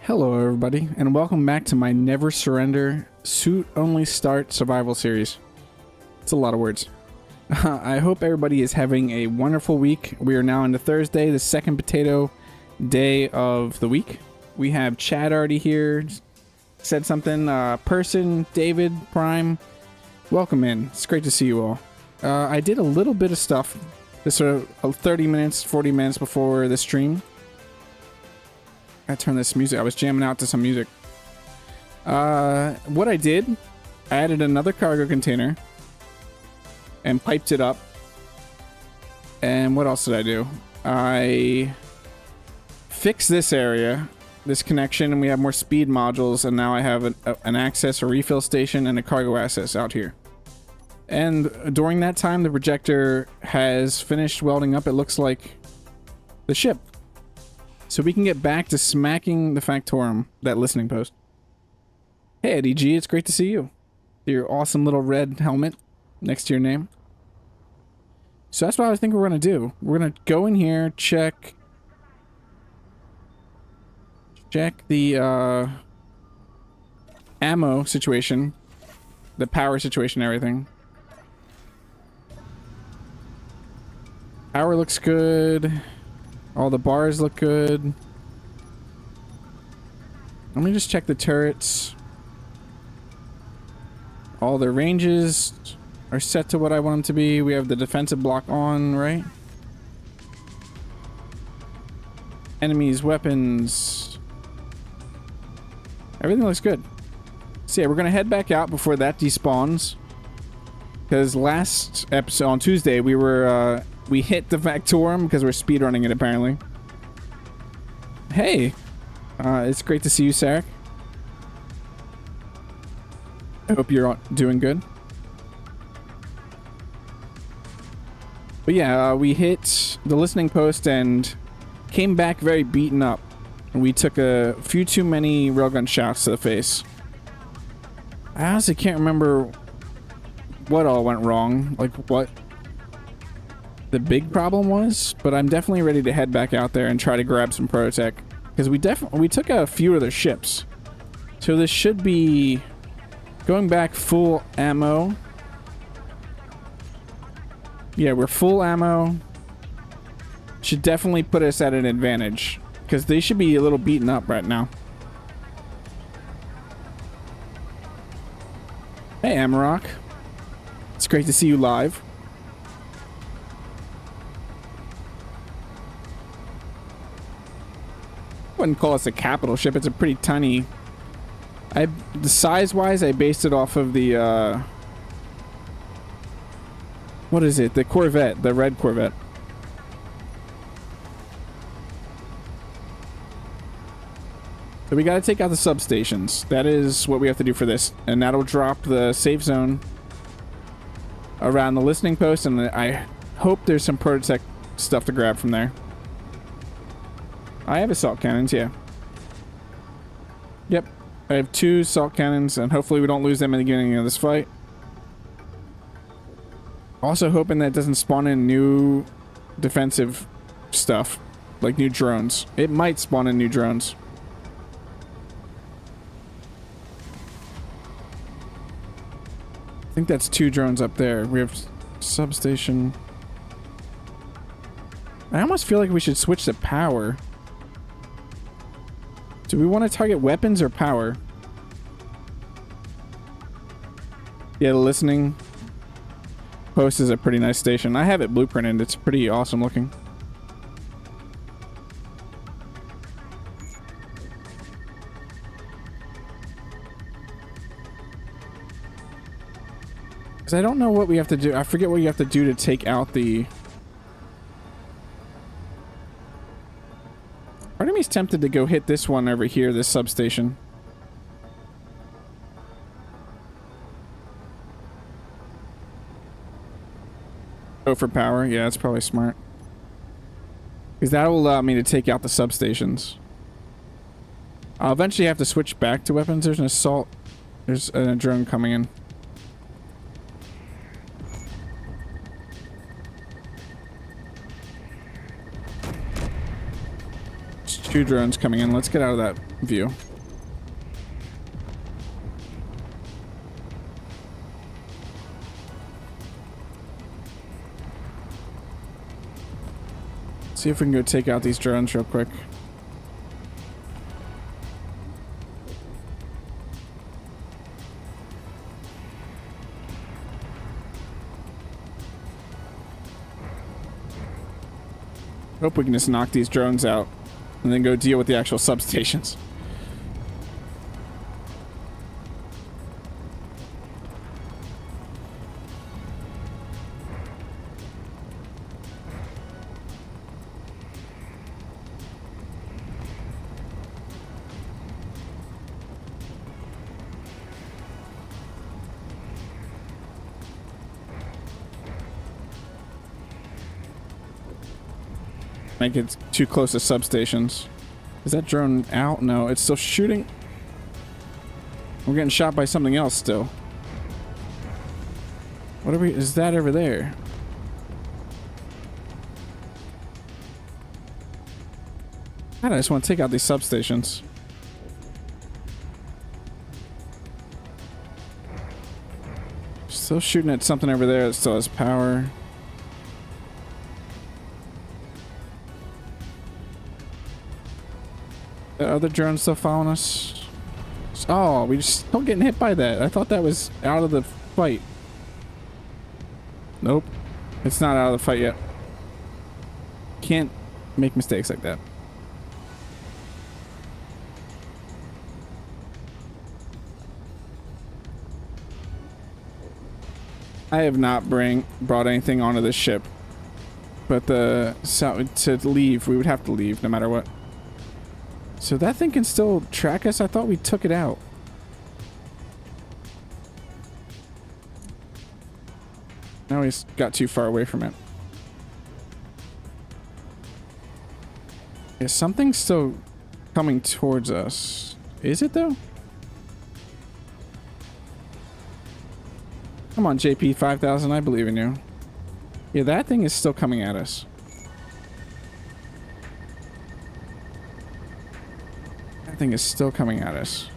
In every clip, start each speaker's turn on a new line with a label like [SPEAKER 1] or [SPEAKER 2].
[SPEAKER 1] Hello everybody, and welcome back to my Never Surrender Suit Only Start Survival series. It's a lot of words. I hope everybody is having a wonderful week. We are now into Thursday, the second potato day of the week. We have Chad already here, said something. Person, David, Prime, welcome in. It's great to see you all. I did a little bit of stuff, this sort of 30 minutes, 40 minutes before the stream. I turn this music. I was jamming out to some music. What I did, I added another cargo container and piped it up. And what else did I do? I fixed this area, this connection, and we have more speed modules. And now I have an access, a refill station, and a cargo access out here. And during that time, the projector has finished welding up. It looks like the ship. So we can get back to smacking the Factorum, that listening post. Hey, Eddie G, it's great to see you. Your awesome little red helmet next to your name. So that's what I think we're going to do. We're going to go in here, check the ammo situation, the power situation, everything. Power looks good. All the bars look good. Let me just check the turrets. All the ranges are set to what I want them to be. We have the defensive block on, right? Enemies, weapons. Everything looks good. So yeah, we're gonna head back out before that despawns. Because last episode, on Tuesday, we hit the Factorum because we're speedrunning it, apparently. Hey! It's great to see you, Sarek. I hope you're doing good. But yeah, we hit the listening post and came back very beaten up. We took a few too many railgun shots to the face. I honestly can't remember what all went wrong. Like, what the big problem was, but I'm definitely ready to head back out there and try to grab some protech, because we took a few of their ships, so this should be going back full ammo. Yeah, we're full ammo. Should definitely put us at an advantage, because they should be a little beaten up right now. Hey Amarok, it's great to see you live. Wouldn't call this a capital ship. It's a pretty tiny. The size wise, I based it off of the what is it? The Corvette, the red Corvette. So we got to take out the substations. That is what we have to do for this, and that'll drop the safe zone around the listening post. And I hope there's some protech stuff to grab from there. I have assault cannons, yeah. Yep. I have 2 assault cannons, and hopefully we don't lose them in the beginning of this fight. Also hoping that it doesn't spawn in new defensive stuff, like new drones. It might spawn in new drones. I think that's 2 drones up there. We have substation. I almost feel like we should switch to power. Do we want to target weapons or power? Yeah, the listening post is a pretty nice station. I have it blueprinted. It's pretty awesome looking. Because I don't know what we have to do. I forget what you have to do to take out the... Part of me's tempted to go hit this one over here, this substation. Go for power. Yeah, that's probably smart. Because that will allow me to take out the substations. I'll eventually have to switch back to weapons. There's an assault. There's a drone coming in. 2 drones coming in. Let's get out of that view. See if we can go take out these drones real quick. Hope we can just knock these drones out and then go deal with the actual substations. Make it too close to substations. Is that drone out? No, it's still shooting. We're getting shot by something else still. What are we? Is that over there? God, I just want to take out these substations. Still shooting at something over there that still has power. The other drone's still following us. Oh, we just still getting hit by that. I thought that was out of the fight. Nope. It's not out of the fight yet. Can't make mistakes like that. I have not brought anything onto this ship. But to leave, we would have to leave no matter what. So that thing can still track us? I thought we took it out. Now we got too far away from it. Yeah, something's still coming towards us. Is it though? Come on, JP 5000, I believe in you. Yeah, that thing is still coming at us. Thing is still coming at us.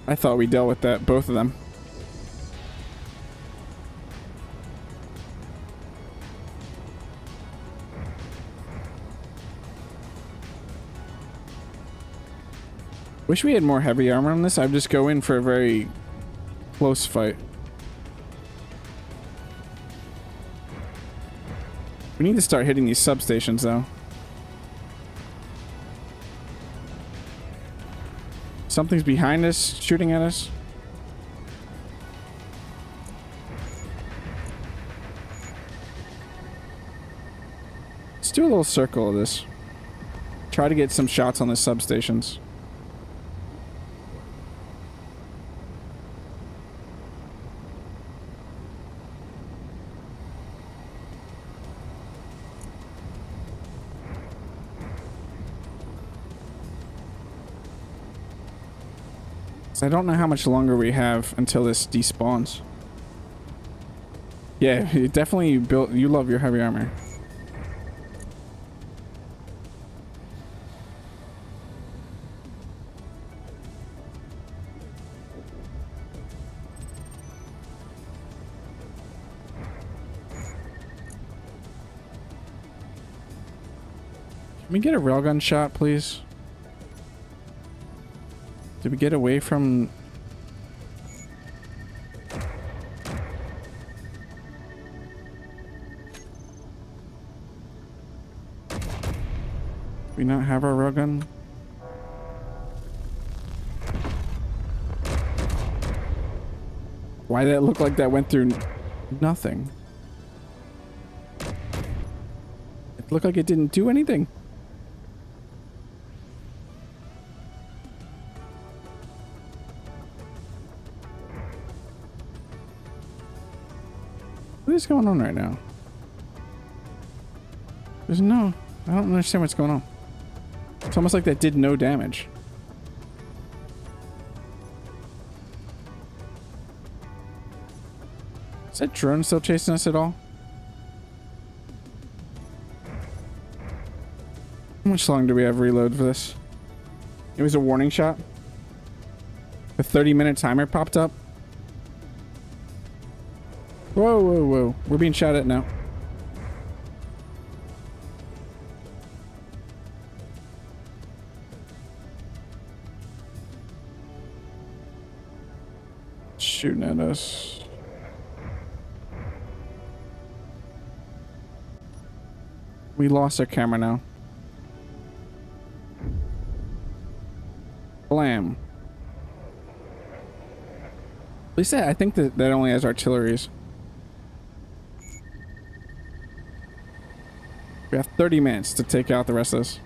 [SPEAKER 1] I thought we dealt with that, both of them. Wish we had more heavy armor on this. I'd just go in for a very close fight. We need to start hitting these substations, though. Something's behind us, shooting at us. Let's do a little circle of this. Try to get some shots on the substations. I don't know how much longer we have until this despawns. Yeah, you definitely built. You love your heavy armor. Can we get a railgun shot, please? Did we get away from... we not have our railgun? Why did it look like that went through nothing? It looked like it didn't do anything. What is going on right now? There's no... I don't understand what's going on. It's almost like that did no damage. Is that drone still chasing us at all? How much longer do we have reload for this? It was a warning shot. The 30-minute timer popped up. Whoa, whoa, whoa. We're being shot at now. Shooting at us. We lost our camera now. Blam. At least I think that only has artilleries. We have 30 minutes to take out the rest of this.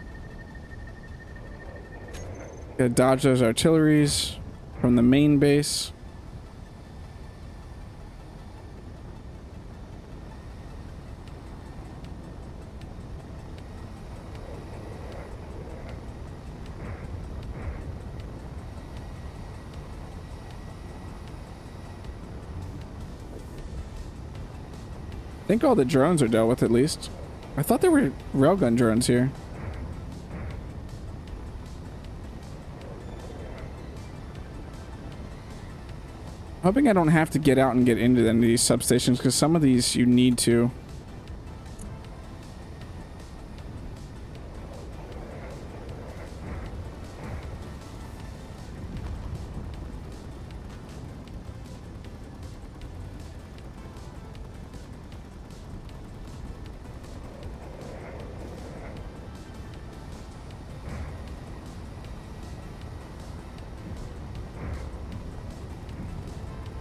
[SPEAKER 1] Gotta dodge those artilleries from the main base. I think all the drones are dealt with at least. I thought there were railgun drones here. Hoping I don't have to get out and get into any of these substations, because some of these you need to.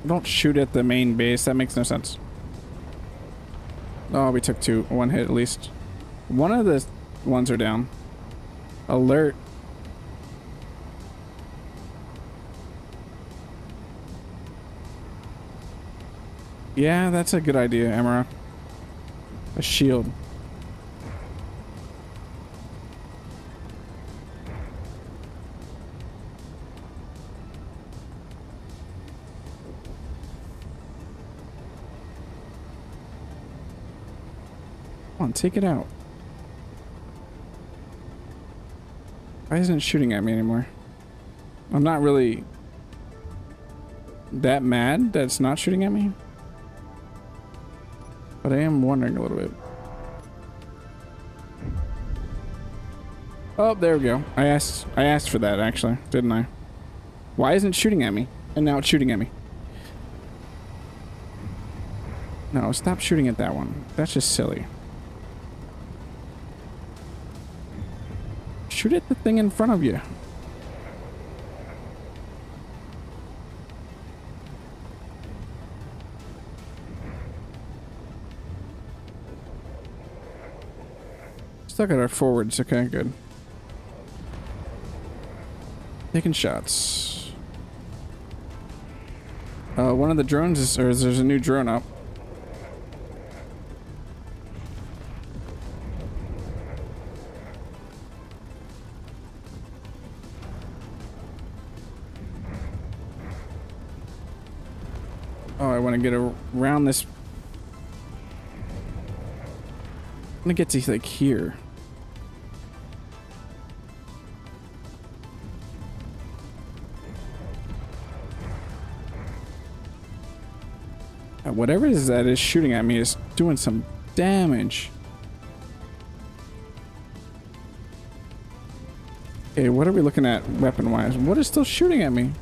[SPEAKER 1] Don't shoot at the main base. That makes no sense. Oh, we took one hit at least. One of the ones are down. Alert. Yeah, that's a good idea, Emra. A shield. Come on, take it out. Why isn't it shooting at me anymore? I'm not really that mad that it's not shooting at me. But I am wondering a little bit. Oh, there we go. I asked for that actually, didn't I? Why isn't it shooting at me? And now it's shooting at me. No, stop shooting at that one. That's just silly. Shoot at the thing in front of you. Stuck at our forwards. Okay, good. Taking shots. One of the drones is, or there's a new drone up. Oh, I want to get around this. I'm gonna get to like here. Whatever it is that is shooting at me is doing some damage. Okay, what are we looking at weapon-wise? What is still shooting at me?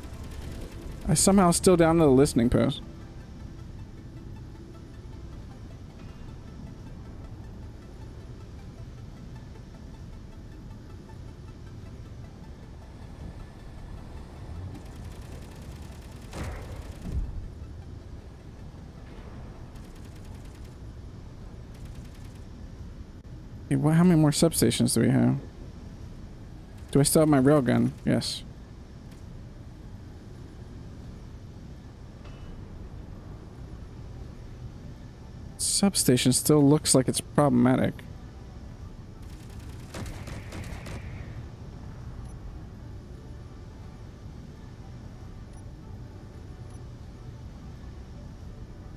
[SPEAKER 1] I somehow still down to the listening post. Okay, how many more substations do we have? Do I still have my railgun? Yes. Substation still looks like it's problematic.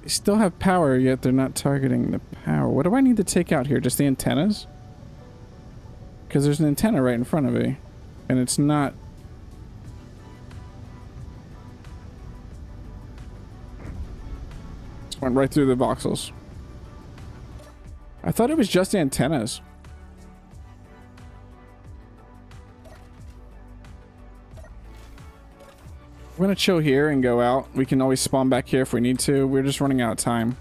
[SPEAKER 1] They still have power, yet they're not targeting the power. What do I need to take out here? Just the antennas? Because there's an antenna right in front of me. And it's not... Just went right through the voxels. I thought it was just antennas. We're gonna chill here and go out. We can always spawn back here if we need to. We're just running out of time.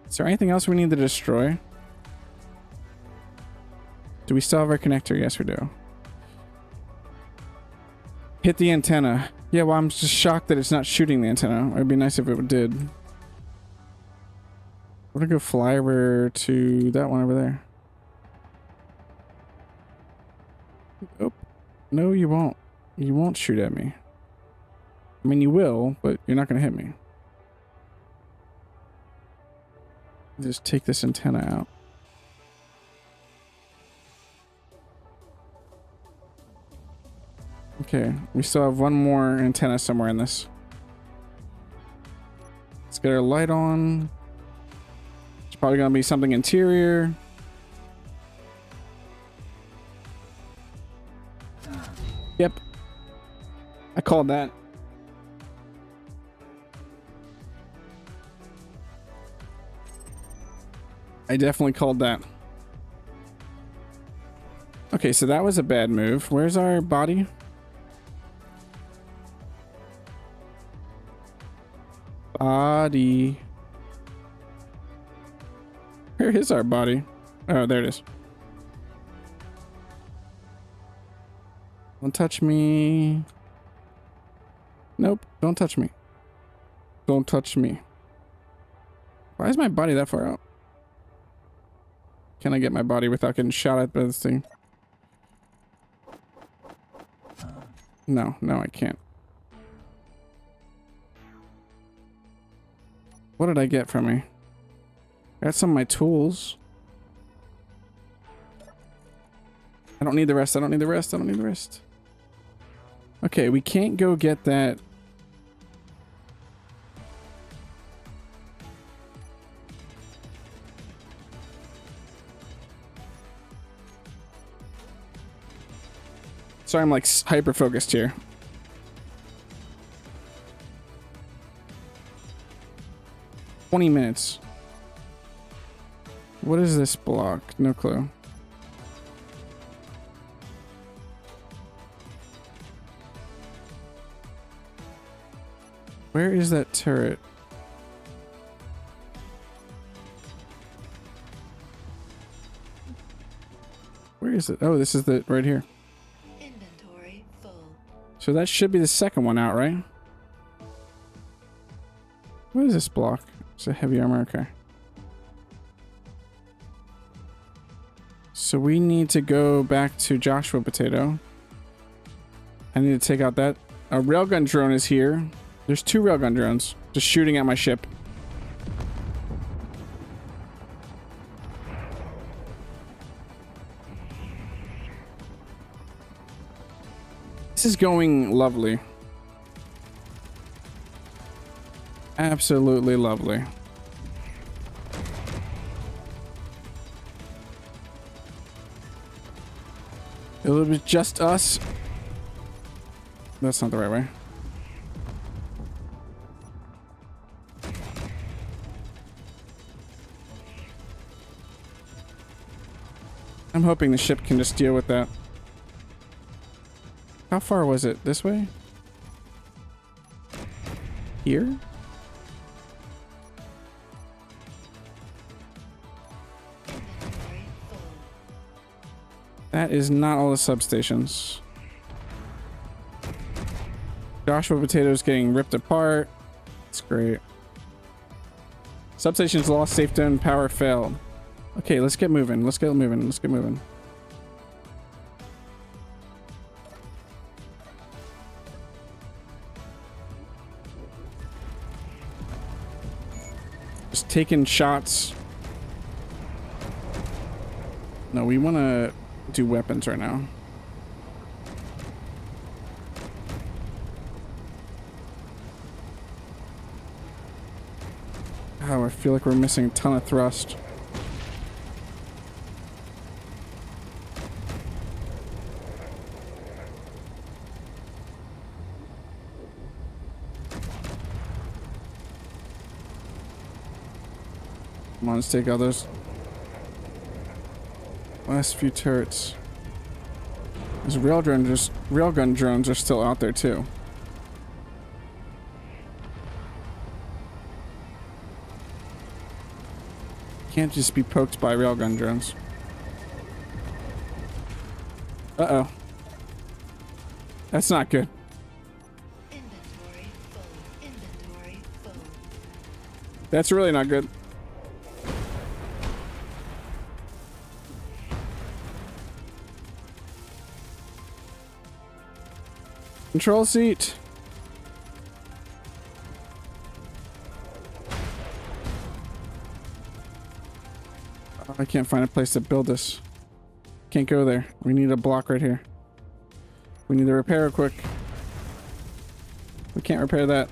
[SPEAKER 1] Is there anything else we need to destroy? Do we still have our connector? Yes, we do. Hit the antenna. Yeah, well, I'm just shocked that it's not shooting the antenna. It'd be nice if it did. We're gonna go fly over to that one over there. Oh, no, you won't. You won't shoot at me. I mean, you will, but you're not gonna hit me. Just take this antenna out. Okay, we still have one more antenna somewhere in this. Let's get our light on. It's probably gonna be something interior. Yep. I called that. I definitely called that. Okay, so that was a bad move. Where's our body? Body. Where is our body? Oh, there it is. Don't touch me. Nope, don't touch me. Don't touch me. Why is my body that far out? Can I get my body without getting shot at by this thing? No, no, I can't. What did I get from me? I got some of my tools. I don't need the rest. I don't need the rest. I don't need the rest. Okay, we can't go get that. Sorry, I'm like hyper focused here. "20 minutes. What is this block? No clue. Where is that turret? Where is it? Oh, this is the right here.
[SPEAKER 2] Inventory full.
[SPEAKER 1] So that should be the second one out, right? What is this block? It's a heavy armor. Okay. So we need to go back to Joshua Potato. I need to take out that. A railgun drone is here. There's 2 railgun drones just shooting at my ship. This is going lovely. Absolutely lovely. It'll be just us. That's not the right way. I'm hoping the ship can just deal with that. How far was it? This way? Here? That is not all the substations. Joshua Potato's getting ripped apart. That's great. Substations lost, safe zone power failed. Okay, let's get moving. Let's get moving. Let's get moving. Just taking shots. No, we want to do weapons right now. Oh, I feel like we're missing a ton of thrust. Come on, let's take out those last few turrets. These railgun drones are still out there too. Can't just be poked by railgun drones. Uh-oh. That's not good.
[SPEAKER 2] Inventory full. Inventory full.
[SPEAKER 1] That's really not good. Control seat. Oh, I can't find a place to build this. Can't go there. We need a block right here. We need to repair it quick. We can't repair that.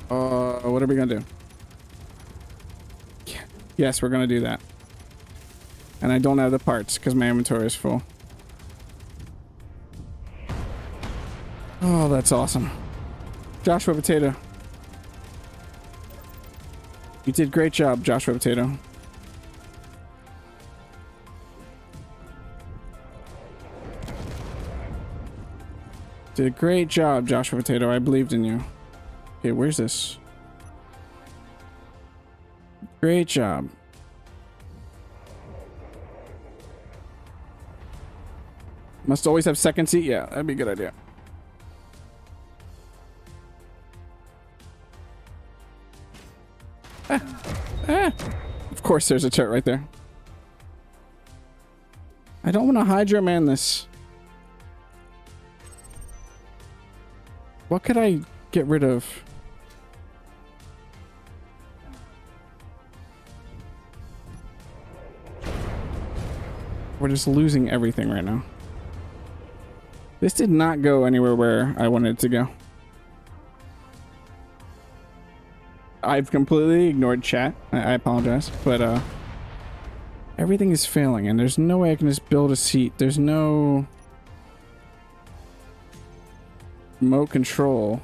[SPEAKER 1] What are we gonna do? Yes, we're gonna do that. And I don't have the parts because my inventory is full. Oh, that's awesome. Joshua Potato. You did great job, Joshua Potato. Did a great job, Joshua Potato. I believed in you. Okay, where's this? Great job. Must always have second seat? Yeah, that'd be a good idea. Of course there's a turret right there. I don't want to Hydro Man this. What could I get rid of? We're just losing everything right now. This did not go anywhere where I wanted it to go. I've completely ignored chat. I apologize, but everything is failing and there's no way I can just build a seat. There's no remote control.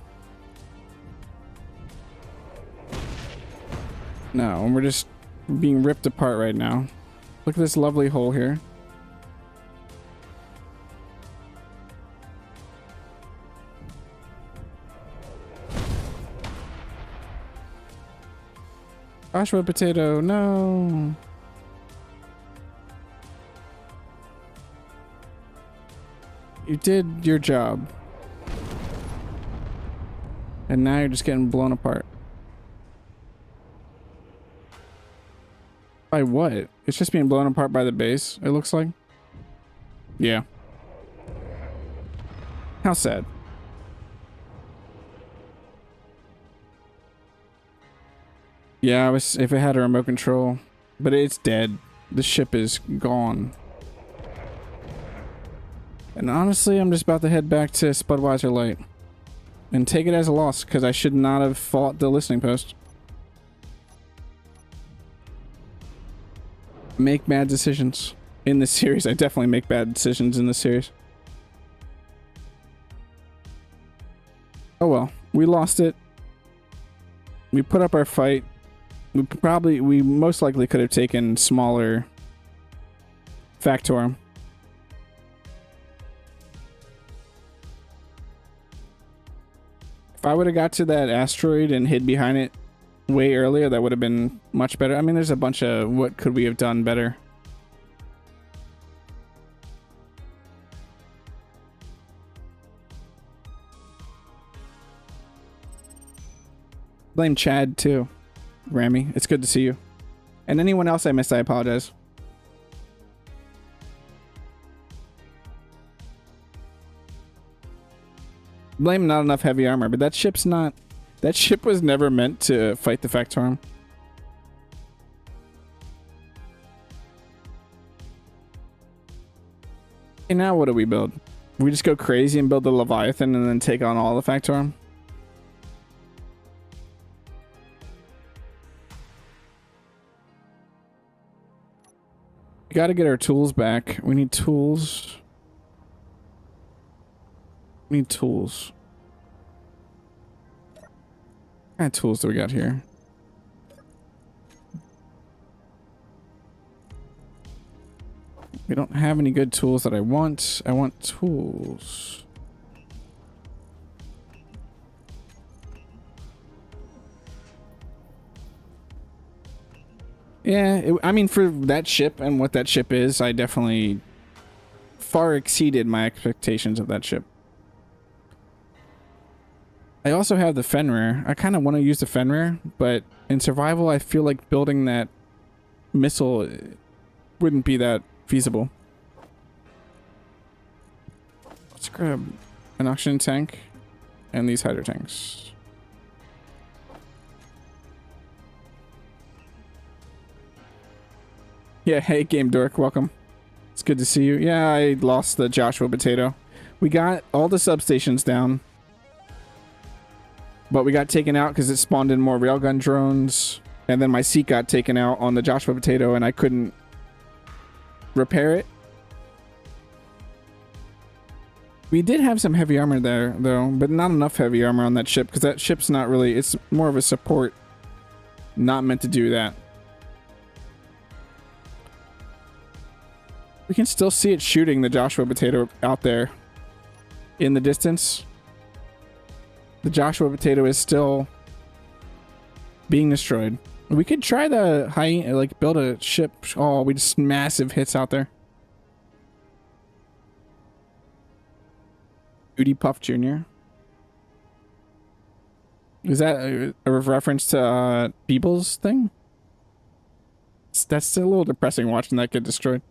[SPEAKER 1] No, and we're just being ripped apart right now. Look at this lovely hole here. Joshua Potato, no. You did your job. And now you're just getting blown apart. By what? It's just being blown apart by the base, it looks like. Yeah. How sad. Yeah, if it had a remote control, but it's dead. The ship is gone. And honestly, I'm just about to head back to Spudweiser Light and take it as a loss because I should not have fought the listening post. Make bad decisions in this series. I definitely make bad decisions in this series. Oh well, we lost it. We put up our fight. We most likely could have taken smaller Factorum. If I would have got to that asteroid and hid behind it way earlier, that would have been much better. I mean, there's a bunch of what could we have done better. Blame Chad too. Rami, it's good to see you. And anyone else I missed, I apologize. Blame not enough heavy armor, but that ship's not... That ship was never meant to fight the Factorum. Okay, now what do we build? We just go crazy and build the Leviathan and then take on all the Factorum? We gotta get our tools back. We need tools. We need tools. What kind of tools do we got here? We don't have any good tools that I want. I want tools. Yeah, I mean, for that ship and what that ship is, I definitely far exceeded my expectations of that ship. I also have the Fenrir. I kind of want to use the Fenrir, but in survival, I feel like building that missile wouldn't be that feasible. Let's grab an oxygen tank and these hydro tanks. Yeah, hey Game Dork, welcome. It's good to see you. Yeah, I lost the Joshua Potato. We got all the substations down, but we got taken out because it spawned in more railgun drones, and then my seat got taken out on the Joshua Potato and I couldn't repair it. We did have some heavy armor there though, but not enough heavy armor on that ship because that ship's not really, it's more of a support, not meant to do that. We can still see it shooting the Joshua Potato out there in the distance. The Joshua Potato is still being destroyed. We could try the high, like build a ship. Oh, we just massive hits out there. Duty Puff Jr. Is that a reference to Beebles thing? That's still a little depressing watching that get destroyed.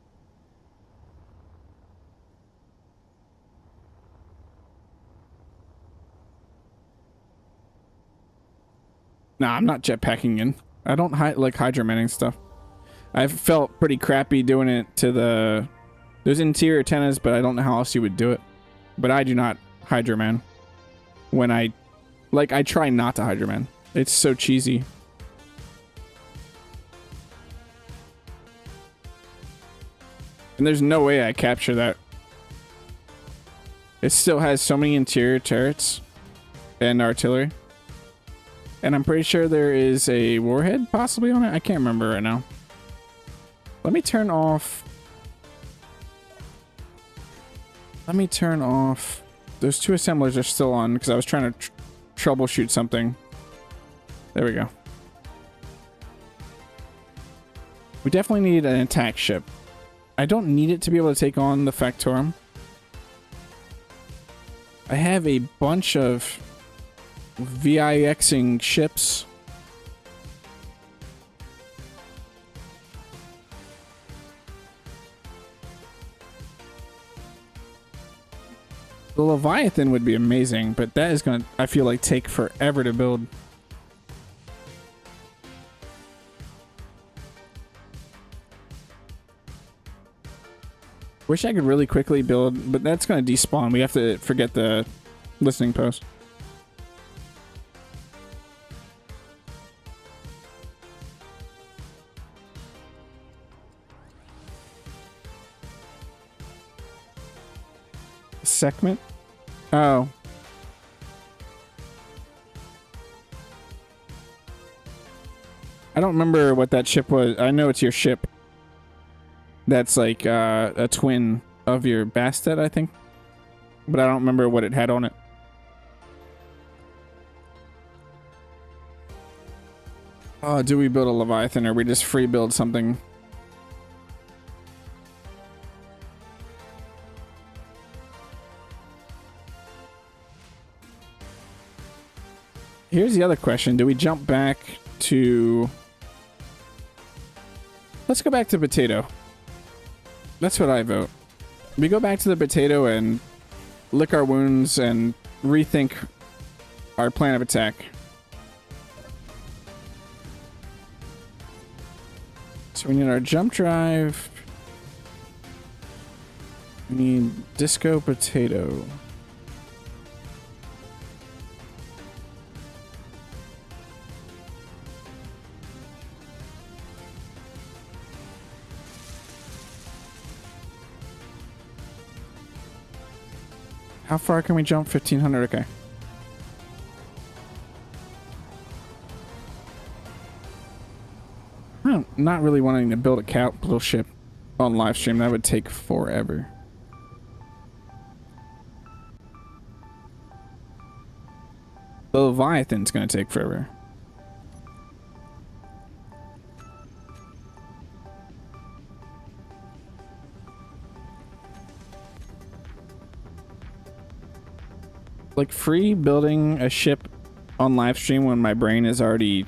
[SPEAKER 1] Nah, I'm not jetpacking in. I don't like hydromanning stuff. I've felt pretty crappy doing it to the... There's interior antennas, but I don't know how else you would do it. But I do not hydroman. When I... Like, I try not to hydroman. It's so cheesy. And there's no way I capture that. It still has so many interior turrets and artillery. And I'm pretty sure there is a warhead possibly on it. I can't remember right now. Let me turn off... Let me turn off... Those two assemblers are still on because I was trying to troubleshoot something. There we go. We definitely need an attack ship. I don't need it to be able to take on the Factorum. I have a bunch of VIXing ships. The Leviathan would be amazing, but that is gonna, I feel like, take forever to build. Wish I could really quickly build, but that's gonna despawn. We have to forget the listening post. Segment? Oh. I don't remember what that ship was. I know it's your ship. That's like a twin of your Bastet, I think. But I don't remember what it had on it. Oh, do we build a Leviathan or we just free build something? Here's the other question. Do we jump back to... Let's go back to Potato. That's what I vote. We go back to the Potato and lick our wounds and rethink our plan of attack. So we need our jump drive. We need Disco Potato. How far can we jump? 1500. Okay. I'm not really wanting to build a capital ship on live stream. That would take forever. The Leviathan's going to take forever. Like, free building a ship on live stream when my brain is already...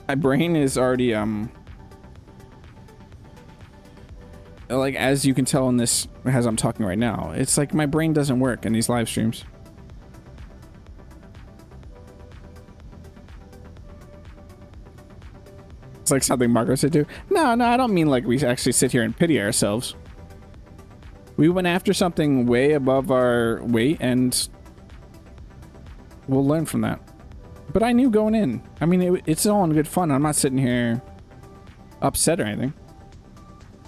[SPEAKER 1] My brain is already, like, as you can tell in this, as I'm talking right now, it's like my brain doesn't work in these live streams. It's like something Marco said do. No, I don't mean like we actually sit here and pity ourselves. We went after something way above our weight, and we'll learn from that. But I knew going in. I mean, it's all in good fun. I'm not sitting here upset or anything.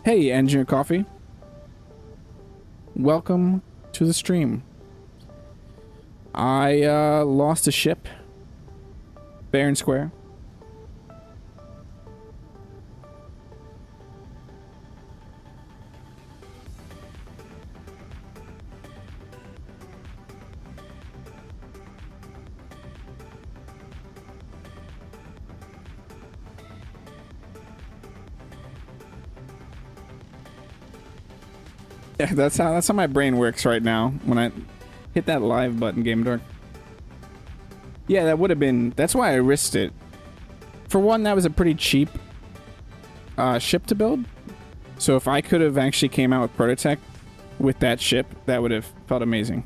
[SPEAKER 1] Hey, Engineer Coffee. Welcome to the stream. I lost a ship. Fair and square. Yeah, that's how my brain works right now when I hit that live button, Game Dork. Yeah, that would have been... That's why I risked it. For one, that was a pretty cheap ship to build. So if I could have actually came out with Prototech with that ship, that would have felt amazing.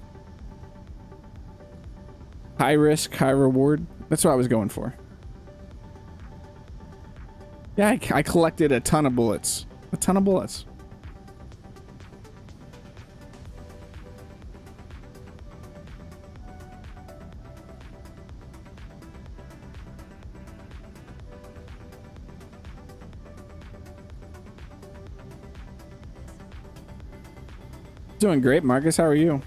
[SPEAKER 1] High risk, high reward. That's what I was going for. Yeah, I collected a ton of bullets. A ton of bullets. Doing great, Marcus. How are you?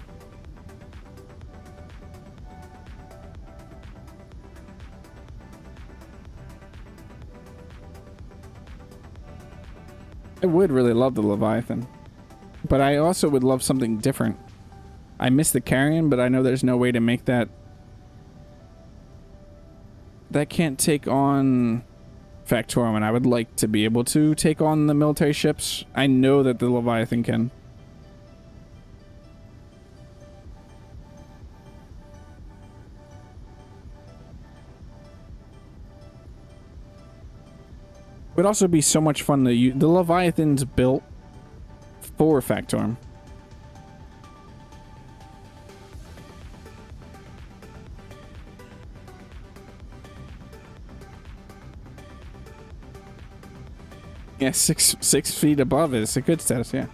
[SPEAKER 1] I would really love the Leviathan, but I also would love something different. I miss the Carrion, but I know there's no way to make that. That can't take on Factorum, and I would like to be able to take on the military ships. I know that the Leviathan can. It would also be so much fun to use. The Leviathan's built for Factorum. Yeah, six feet above is a good status, yeah.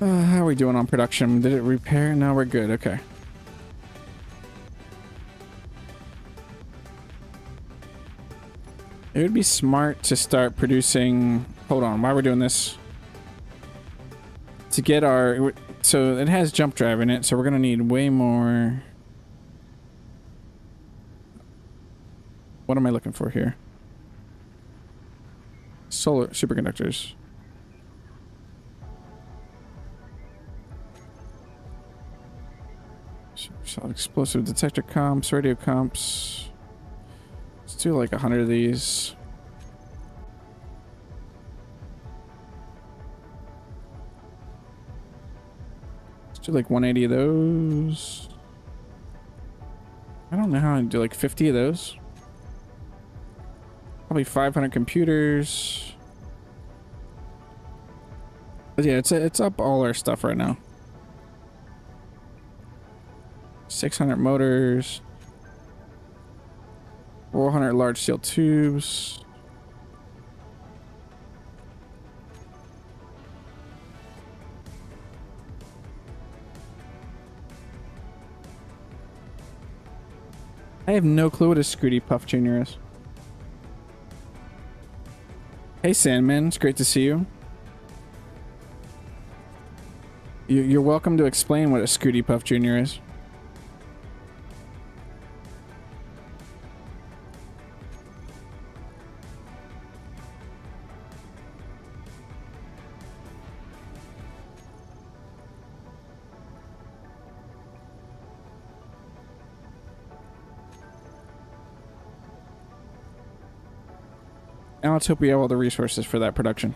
[SPEAKER 1] How are we doing on production? Did it repair? No, we're good. Okay. It would be smart to start producing... Hold on, while we're doing this. To get our... So it has jump drive in it, so we're going to need way more... What am I looking for here? Solar superconductors. Solid explosive detector comps, radio comps... Let's do like 100 of these. Let's do like 180 of those. I don't know how to do like 50 of those. Probably 500 computers. But yeah, it's up all our stuff right now. 600 motors. 400 large steel tubes. I have no clue what a Scrooty Puff Jr. is. Hey Sandman, it's great to see you. You're welcome to explain what a Scooty Puff Jr. is. Now let's hope we have all the resources for that production.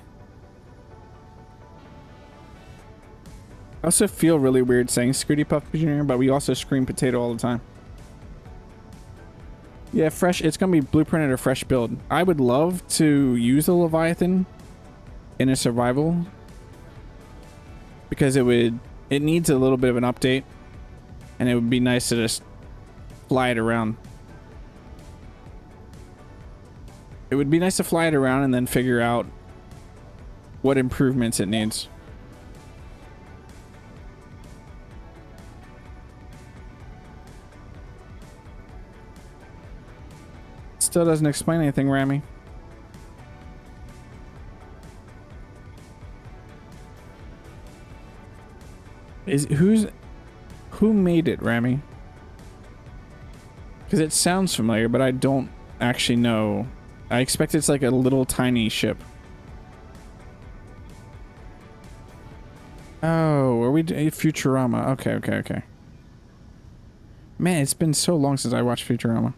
[SPEAKER 1] I also feel really weird saying Scooty Puff Jr., but we also scream potato all the time. Yeah, fresh. It's going to be blueprinted or fresh build. I would love to use the Leviathan in a survival because it needs a little bit of an update, and it would be nice to just fly it around. It would be nice to fly it around and then figure out what improvements it needs. Still doesn't explain anything, Rami. Who made it, Rami? Because it sounds familiar, but I don't actually know. I expect it's like a little tiny ship. Oh, are we Futurama? Okay. Man, it's been so long since I watched Futurama.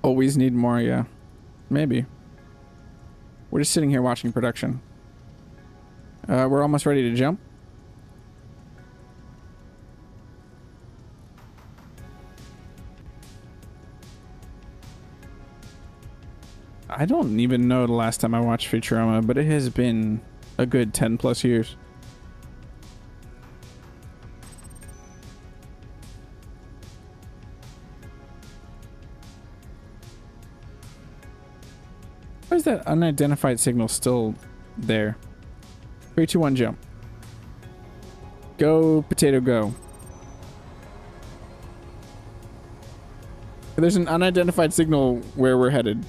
[SPEAKER 1] Always need more, yeah. Maybe. We're just sitting here watching production. We're almost ready to jump. I don't even know the last time I watched Futurama, but it has been a good 10 plus years. Why is that unidentified signal still there? 3, 2, 1, jump. Go, potato, go. There's an unidentified signal where we're headed.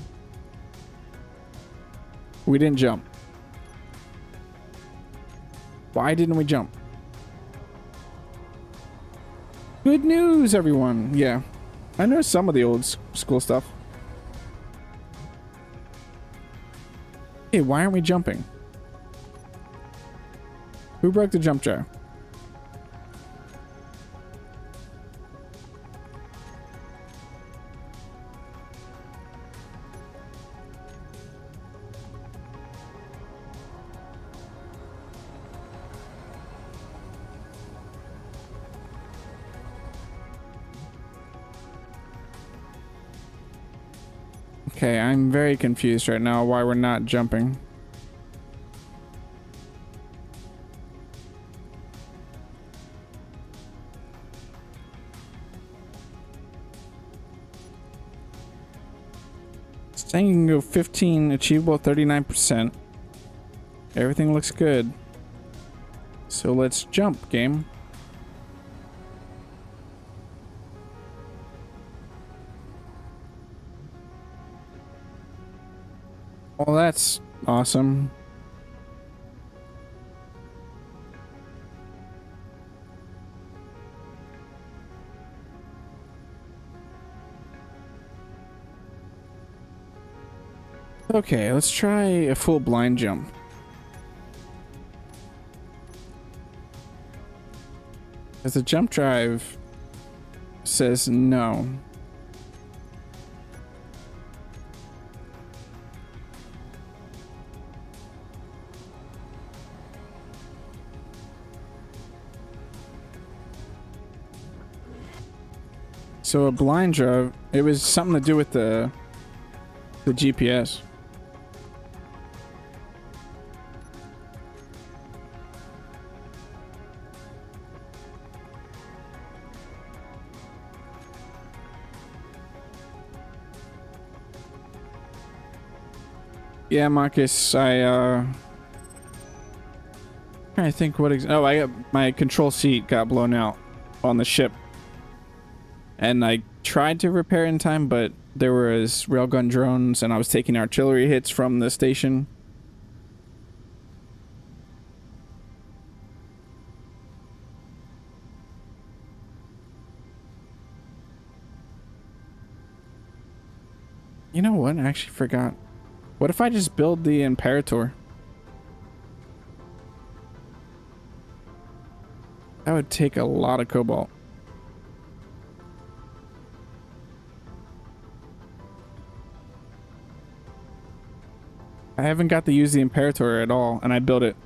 [SPEAKER 1] We didn't jump. Why didn't we jump? Good news, everyone. Yeah. I know some of the old school stuff. Hey, why aren't we jumping? Who broke the jump jar? Okay, I'm very confused right now why we're not jumping. It's saying you can go 15, achievable 39%. Everything looks good. So let's jump, game. Well, that's awesome. Okay, let's try a full blind jump. Because the jump drive says no. So a blind drive, it was something to do with the GPS. Yeah, Marcus, I think what I got my control seat got blown out on the ship. And I tried to repair in time, but there was railgun drones, and I was taking artillery hits from the station. You know what? I actually forgot. What if I just build the Imperator? That would take a lot of cobalt. I haven't got to use the Imperator at all, and I built it.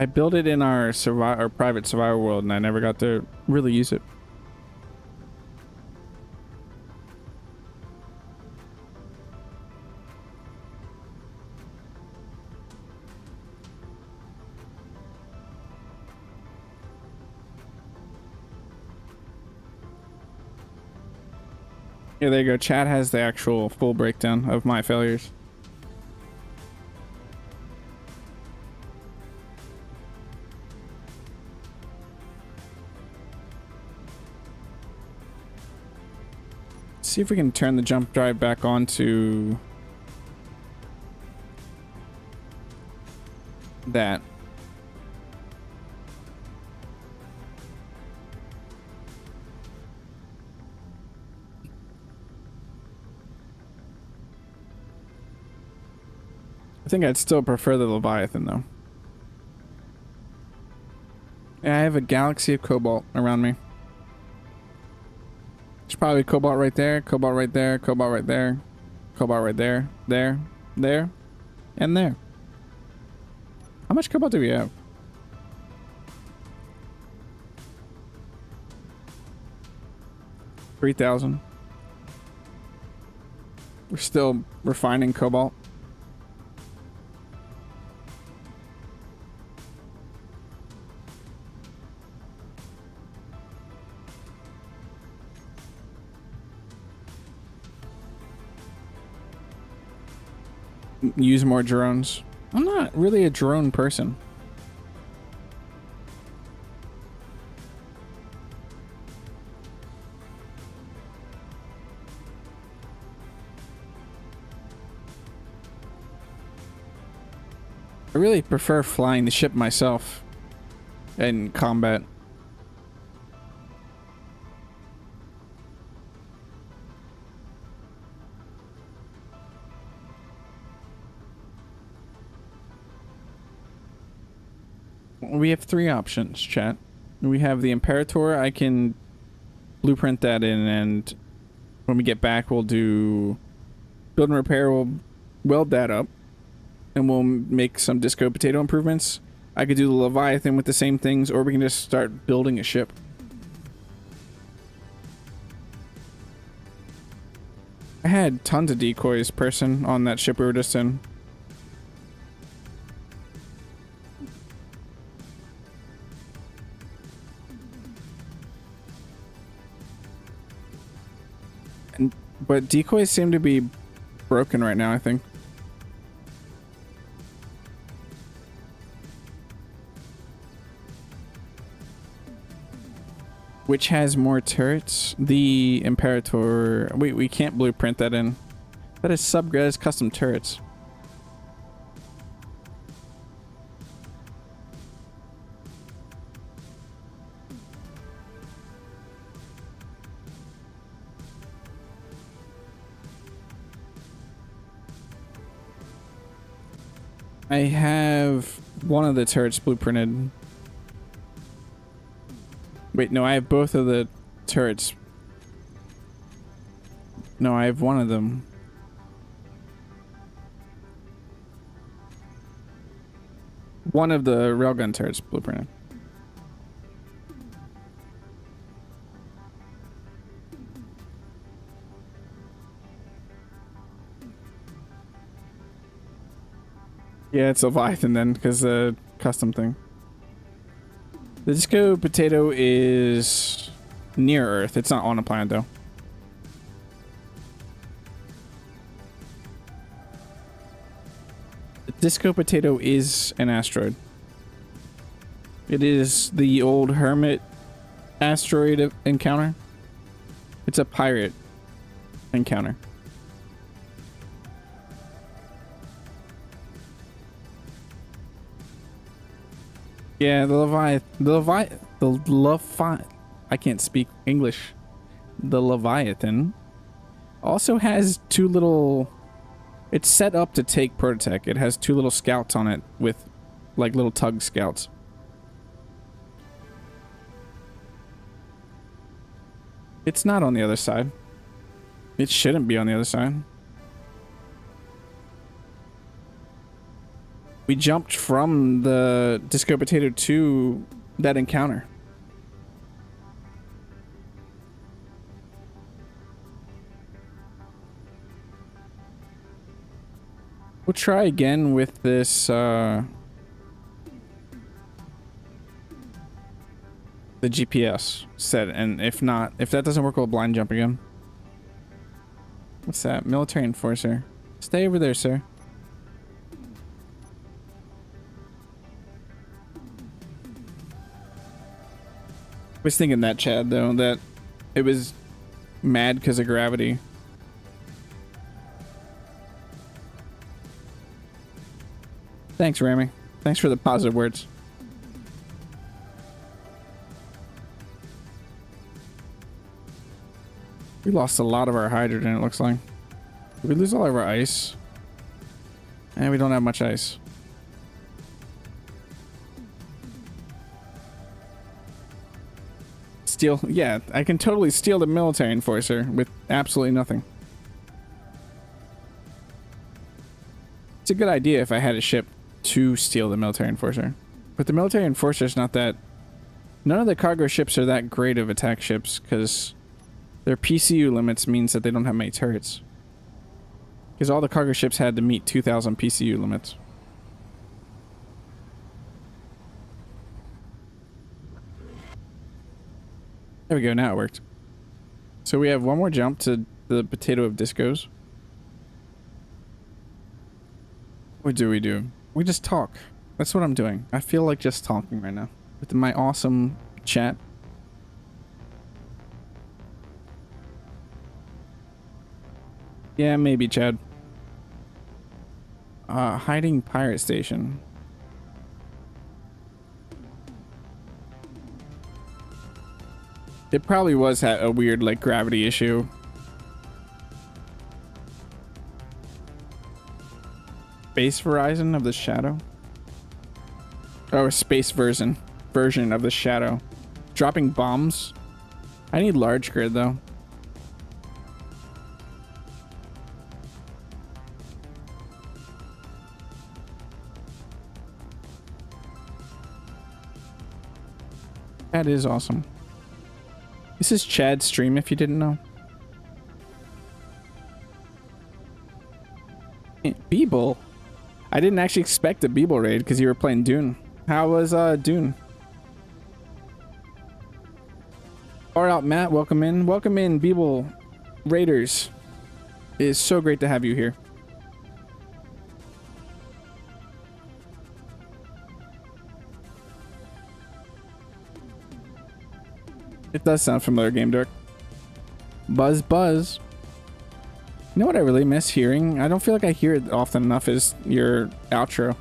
[SPEAKER 1] I built it in our private survival world, and I never got to really use it. Yeah, there you go. Chat has the actual full breakdown of my failures. See if we can turn the jump drive back onto that. I think I'd still prefer the Leviathan, though. Yeah, I have a galaxy of cobalt around me. There's probably cobalt right there, cobalt right there, cobalt right there, cobalt right there, there, and there. How much cobalt do we have? $3,000. We're still refining cobalt. Use more drones. I'm not really a drone person. I really prefer flying the ship myself in combat. We have three options, chat. We have the Imperator. I can blueprint that in, and when we get back, we'll do build and repair. We'll weld that up, and we'll make some disco potato improvements. I could do the Leviathan with the same things, or we can just start building a ship. I had tons of decoys, person, on that ship we were just in. But decoys seem to be broken right now, I think. Which has more turrets? The Imperator. We can't blueprint that in. That is custom turrets. I have one of the turrets blueprinted. Wait, no, I have both of the turrets. No, I have one of them. One of the railgun turrets blueprinted. Yeah, it's Leviathan then, because the custom thing. The disco potato is near Earth. It's not on a planet, though. The disco potato is an asteroid. It is the old Hermit asteroid encounter. It's a pirate encounter. Yeah, I can't speak English. The Leviathan also has two little... It's set up to take Prototech. It has two little scouts on it with, like, little tug scouts. It's not on the other side. It shouldn't be on the other side. We jumped from the Disco Potato to that encounter. We'll try again with this, the GPS set, and if not, if that doesn't work, we'll blind jump again. What's that? Military enforcer. Stay over there, sir. I was thinking that, Chad, though, that it was mad because of gravity. Thanks, Rami. Thanks for the positive words. We lost a lot of our hydrogen, it looks like. Did we lose all of our ice? And we don't have much ice. Steal, yeah, I can totally steal the military enforcer with absolutely nothing. It's a good idea if I had a ship to steal the military enforcer. But the military enforcer is not that... None of the cargo ships are that great of attack ships, because their PCU limits means that they don't have many turrets. Because all the cargo ships had to meet 2,000 PCU limits. There we go, now it worked. So we have one more jump to the Potato of Discos. What do? We just talk. That's what I'm doing. I feel like just talking right now with my awesome chat. Yeah, maybe, Chad. Hiding pirate station. It probably was a weird, like, gravity issue. Space Verizon of the Shadow? Oh, space version of the Shadow. Dropping bombs? I need large grid, though. That is awesome. This is Chad's stream, if you didn't know. Beeble? I didn't actually expect a Beeble raid because you were playing Dune. How was Dune? Far out, Matt. Welcome in. Welcome in, Beeble Raiders. It is so great to have you here. It does sound familiar, Game Dork. Buzz Buzz. You know what I really miss hearing? I don't feel like I hear it often enough is your outro.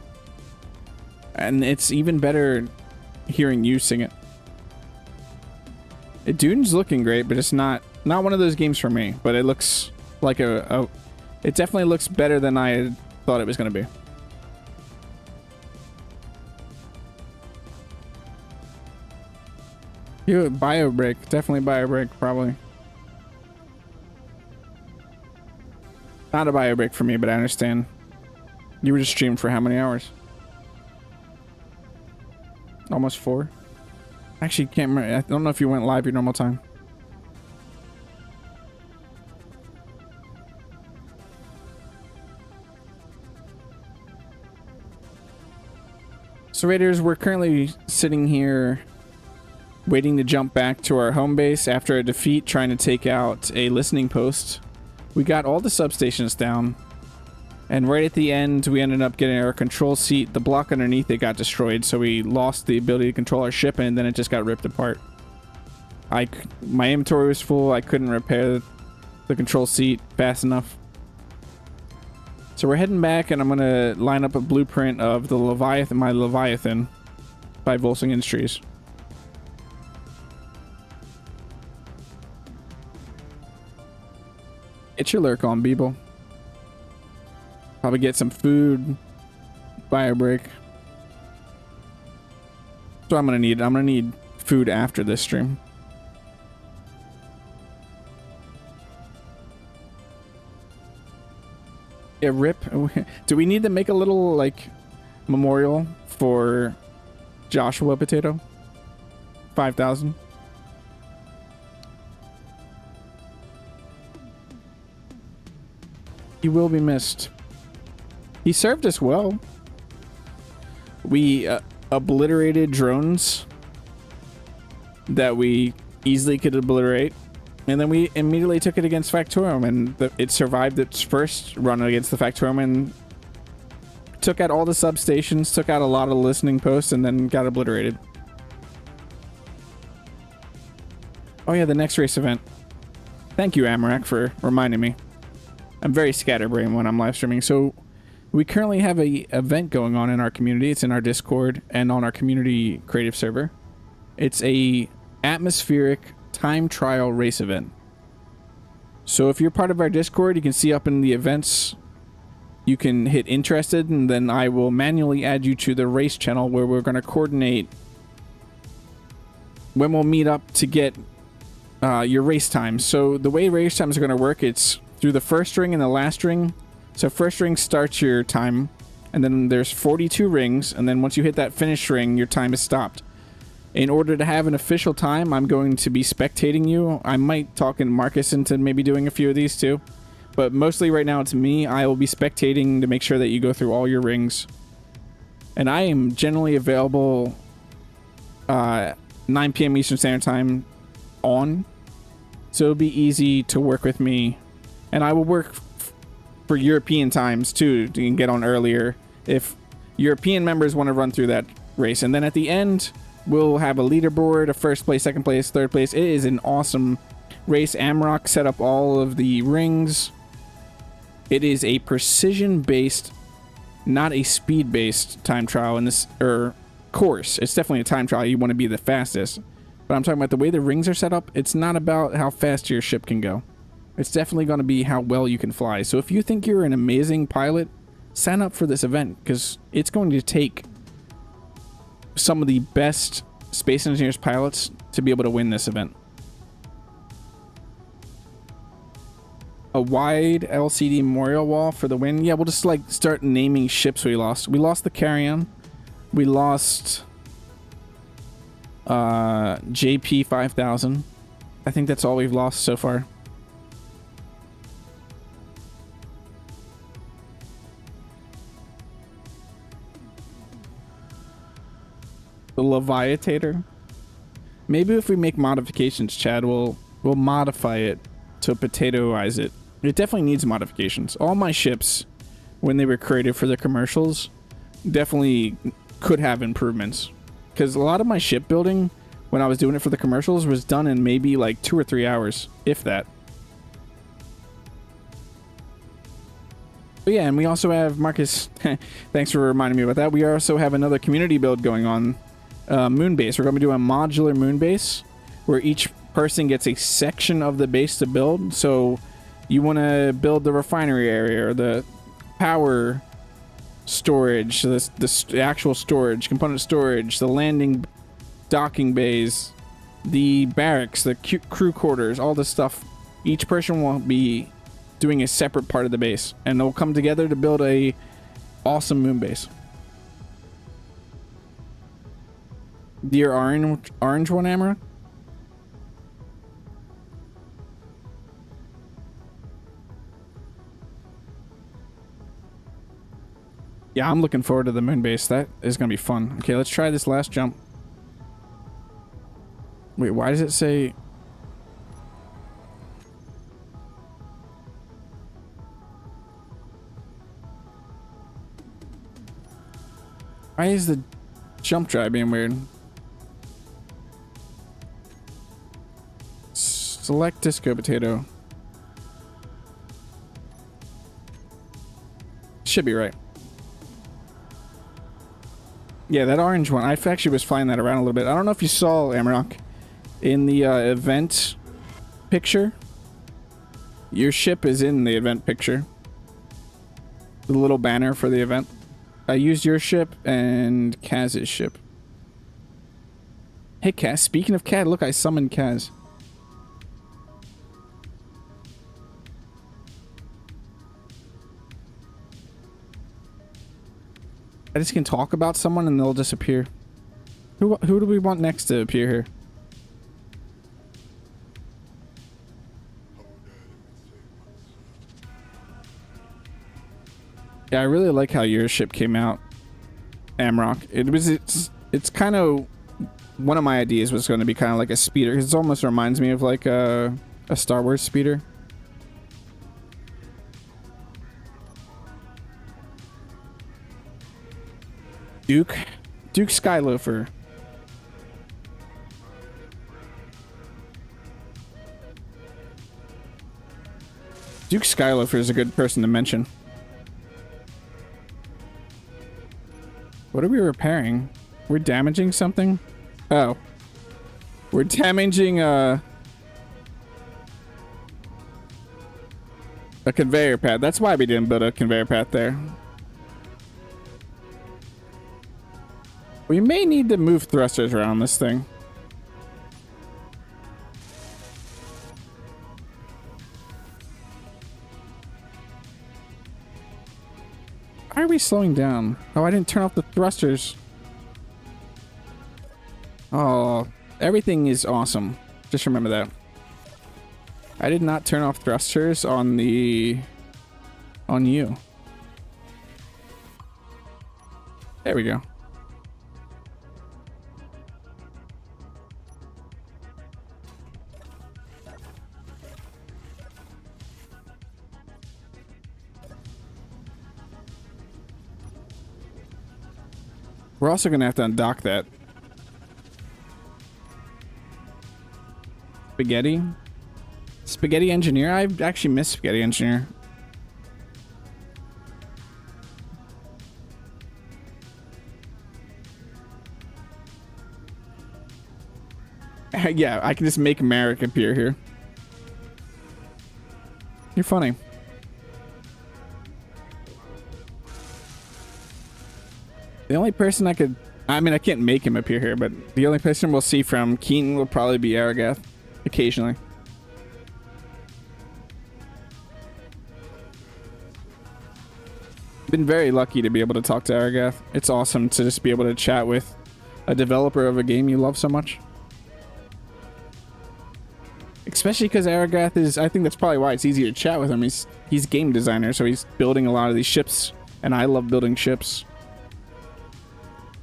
[SPEAKER 1] And it's even better hearing you sing it. Dune's looking great, but it's not one of those games for me. But it looks like it definitely looks better than I thought it was going to be. You bio break, definitely bio break, probably. Not a bio break for me, but I understand. You were just streamed for how many hours? Almost 4. Actually, can't remember. I don't know if you went live your normal time. So Raiders, we're currently sitting here waiting to jump back to our home base after a defeat trying to take out a listening post. We got all the substations down, and right at the end we ended up getting our control seat. The block underneath it got destroyed, so we lost the ability to control our ship, and then it just got ripped apart. My inventory was full. I couldn't repair the control seat fast enough. So we're heading back, and I'm gonna line up a blueprint of the Leviathan, my Leviathan, by Volsing Industries. Get your lurk on, Beeble. Probably get some food. Buy a break. So I'm gonna need food after this stream. Yeah, rip. Do we need to make a little like memorial for Joshua Potato? 5,000. He will be missed. He served us well. We obliterated drones that we easily could obliterate. And then we immediately took it against Factorum, and it survived its first run against the Factorum and took out all the substations, took out a lot of listening posts, and then got obliterated. Oh yeah, the next race event. Thank you, Amarak, for reminding me. I'm very scatterbrained when I'm live streaming. So we currently have a event going on in our community. It's in our Discord and on our community creative server. It's a atmospheric time trial race event. So if you're part of our Discord, you can see up in the events, you can hit interested, and then I will manually add you to the race channel where we're going to coordinate when we'll meet up to get your race time. So the way race times are going to work, it's through the first ring and the last ring. So first ring starts your time, and then there's 42 rings, and then once you hit that finish ring, your time is stopped. In order to have an official time, I'm going to be spectating you. I might talk in Marcus into maybe doing a few of these too. But mostly right now it's me. I will be spectating to make sure that you go through all your rings. And I am generally available 9 p.m. Eastern Standard Time on. So it'll be easy to work with me. And I will work for European times too to get on earlier if European members want to run through that race. And then at the end, we'll have a leaderboard, a first place, second place, third place. It is an awesome race. Amrock set up all of the rings. It is a precision-based, not a speed-based time trial in this, or course. It's definitely a time trial. You want to be the fastest. But I'm talking about the way the rings are set up. It's not about how fast your ship can go. It's definitely going to be how well you can fly. So if you think you're an amazing pilot, sign up for this event, because it's going to take some of the best Space Engineers pilots to be able to win this event. A wide LCD memorial wall for the win. Yeah, we'll just like start naming ships we lost. We lost the Carrion. We lost JP 5000. I think that's all we've lost so far. The Leviatator. Maybe if we make modifications, Chad, we'll modify it to potatoize it. It definitely needs modifications. All my ships, when they were created for the commercials, definitely could have improvements. Because a lot of my shipbuilding, when I was doing it for the commercials, was done in maybe like 2 or 3 hours, if that. But yeah, and we also have, Marcus, thanks for reminding me about that. We also have another community build going on. Moon base. We're going to do a modular moon base where each person gets a section of the base to build. So you want to build the refinery area, or the power storage, the actual storage, component storage, the landing docking bays, the barracks, the crew quarters, all this stuff. Each person will be doing a separate part of the base, and they'll come together to build a awesome moon base. Dear orange one, Amara? Yeah, I'm looking forward to the moon base. That is going to be fun. Okay, let's try this last jump. Wait, why does it say... Why is the jump drive being weird? Select disco potato. Should be right. Yeah, that orange one. I actually was flying that around a little bit. I don't know if you saw, Amarok, in the event picture. Your ship is in the event picture. The little banner for the event. I used your ship and Kaz's ship. Hey, Kaz. Speaking of Kaz, look, I summoned Kaz. I just can talk about someone and they'll disappear. Who do we want next to appear here? Yeah, I really like how your ship came out, Amrock. It's kind of one of my ideas was going to be kind of like a speeder. It almost reminds me of like a Star Wars speeder. Duke Skyloafer. Duke Skyloafer is a good person to mention. What are we repairing? We're damaging something? Oh. We're damaging a conveyor path. That's why we didn't build a conveyor path there. We may need to move thrusters around this thing. Why are we slowing down? Oh, I didn't turn off the thrusters. Oh, everything is awesome. Just remember that. I did not turn off thrusters on you. There we go. We're also going to have to undock that. Spaghetti Engineer? I actually miss Spaghetti Engineer. Yeah, I can just make Merrick appear here. You're funny. The only person I can't make him appear here, but the only person we'll see from Keaton will probably be Aragath, occasionally. Been very lucky to be able to talk to Aragath. It's awesome to just be able to chat with a developer of a game you love so much. Especially because Aragath is, I think that's probably why it's easy to chat with him. He's game designer, so he's building a lot of these ships, and I love building ships.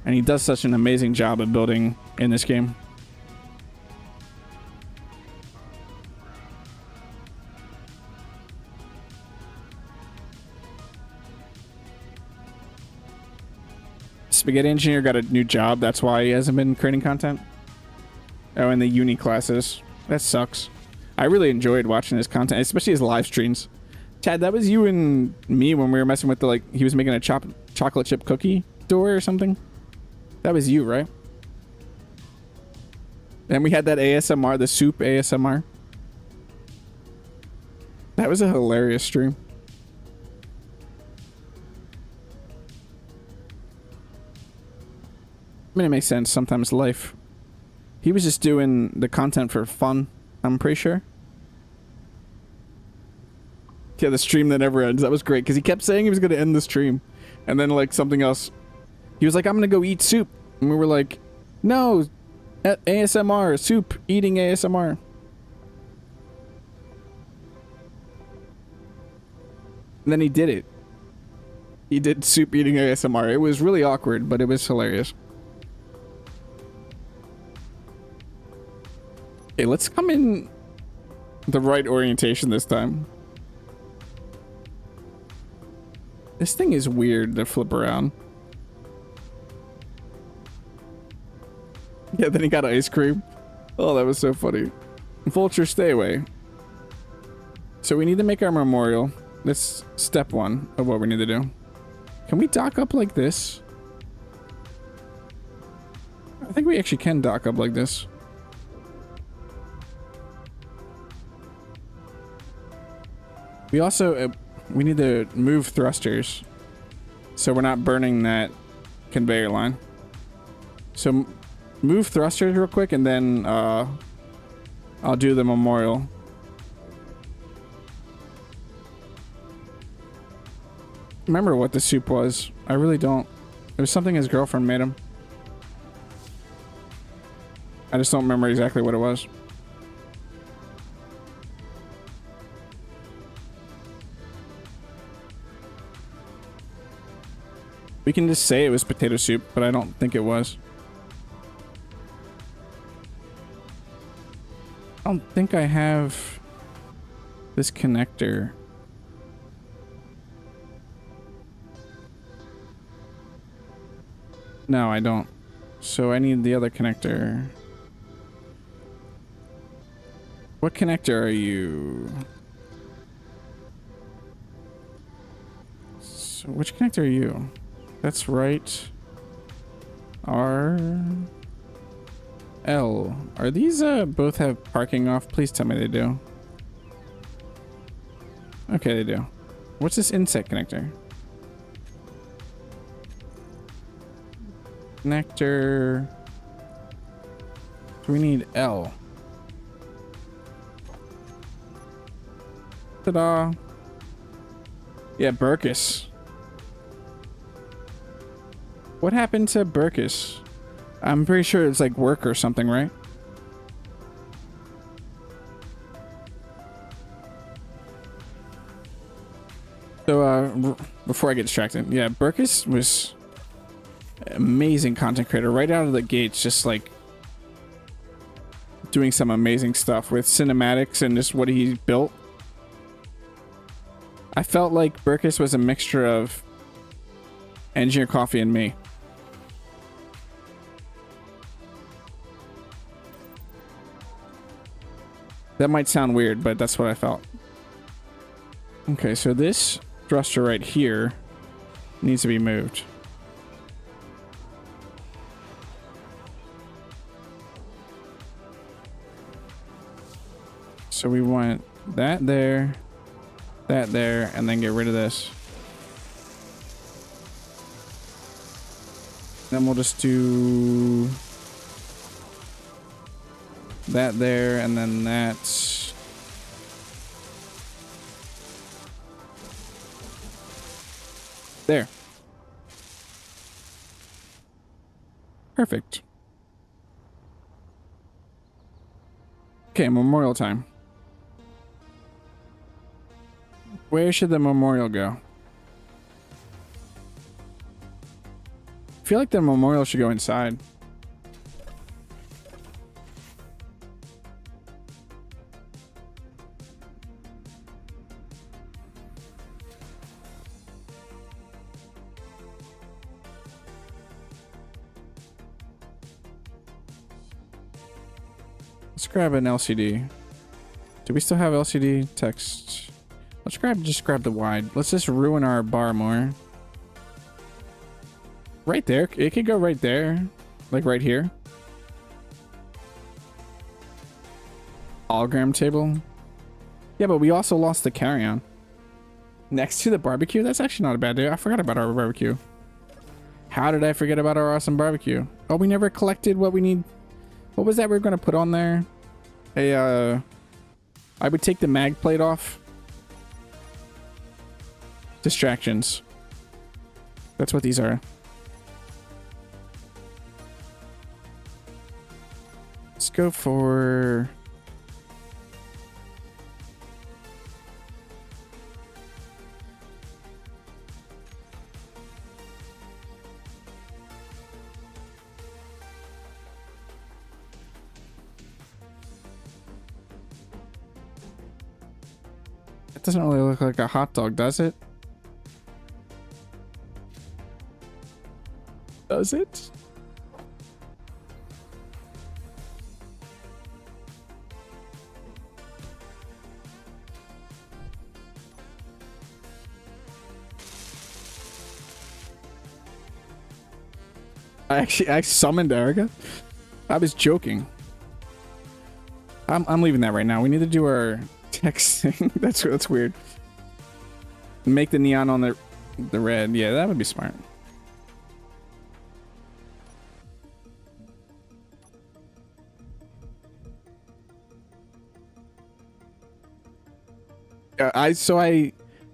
[SPEAKER 1] And he does such an amazing job of building in this game. Spaghetti Engineer got a new job. That's why he hasn't been creating content. Oh, and the uni classes. That sucks. I really enjoyed watching his content, especially his live streams. Chad, that was you and me when we were messing with the, like, he was making a chocolate chip cookie door or something. That was you, right? And we had that ASMR, the soup ASMR. That was a hilarious stream. I mean, it makes sense. Sometimes life. He was just doing the content for fun, I'm pretty sure. Yeah, the stream that never ends. That was great, because he kept saying he was going to end the stream. And then, like, something else. He was like, I'm going to go eat soup. And we were like, no, ASMR, soup, eating ASMR. And then he did it. He did soup eating ASMR. It was really awkward, but it was hilarious. Okay, let's come in the right orientation this time. This thing is weird to flip around. Yeah, then he got ice cream. Oh, that was so funny. Vulture, stay away. So we need to make our memorial. That's step one of what we need to do. Can we dock up like this? I think we actually can dock up like this. We also, we need to move thrusters. So we're not burning that conveyor line. So move thrusters real quick and then I'll do the memorial. Remember what the soup was. I really don't. It was something his girlfriend made him. I just don't remember exactly what it was. We can just say it was potato soup, but I don't think it was. I don't think I have this connector. No, I don't. So I need the other connector. What connector are you? So which connector are you? That's right. R. L. Are these both have parking off? Please tell me they do. Okay, they do. What's this inset connector? Connector. We need L. Ta-da. Yeah, Burkus. What happened to Burkus? I'm pretty sure it's like work or something, right? So, before I get distracted, yeah, Burkus was amazing content creator right out of the gates, just like doing some amazing stuff with cinematics and just what he built. I felt like Burkus was a mixture of Engineer Coffee and me. That might sound weird, but that's what I felt. Okay, so this thruster right here needs to be moved. So we want that there, and then get rid of this. Then we'll just do that there, and then that's there. Perfect. Okay, memorial time. Where should the memorial go? I feel like the memorial should go inside. Let's grab an LCD. Do we still have LCD text? Let's just grab the wide. Let's just ruin our bar more. Right there. It could go right there. Like right here. Hologram table. Yeah, but we also lost the carry-on. Next to the barbecue? That's actually not a bad day. I forgot about our barbecue. How did I forget about our awesome barbecue? Oh, we never collected what we need. What was that we were going to put on there? I would take the mag plate off. Distractions. That's what these are. Let's go for... It doesn't really look like a hot dog, does it? Does it? I summoned Erica. I was joking. I'm leaving that right now. We need to do our texting. That's weird. Make the neon on the red. Yeah, that would be smart.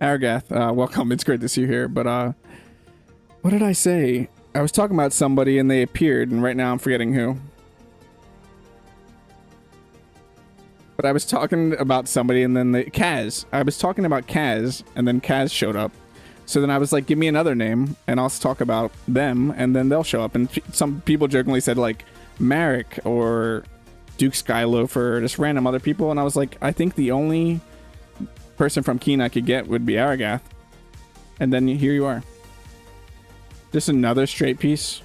[SPEAKER 1] Aragath, welcome. It's great to see you here. But what did I say? I was talking about somebody and they appeared, and right now I'm forgetting who. But I was talking about somebody and then Kaz. I was talking about Kaz and then Kaz showed up. So then I was like, give me another name and I'll talk about them and then they'll show up. And some people jokingly said like Marek or Duke Skyloaf or just random other people. And I was like, I think the only person from Keen I could get would be Aragath. And then here you are. Just another straight piece.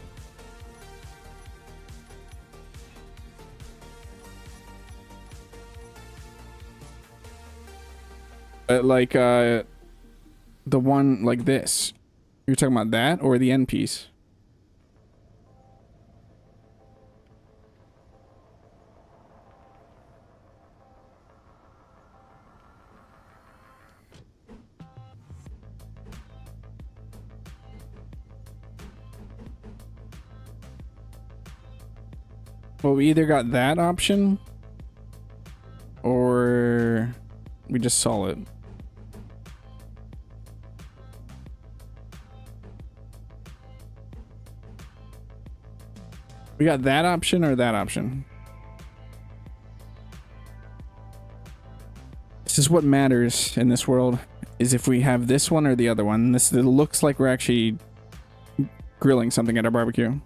[SPEAKER 1] Like the one like this. You're talking about that or the end piece? Well, we either got that option or we just saw it. We got that option or that option. This is what matters in this world, is if we have this one or the other one. It looks like we're actually grilling something at our barbecue.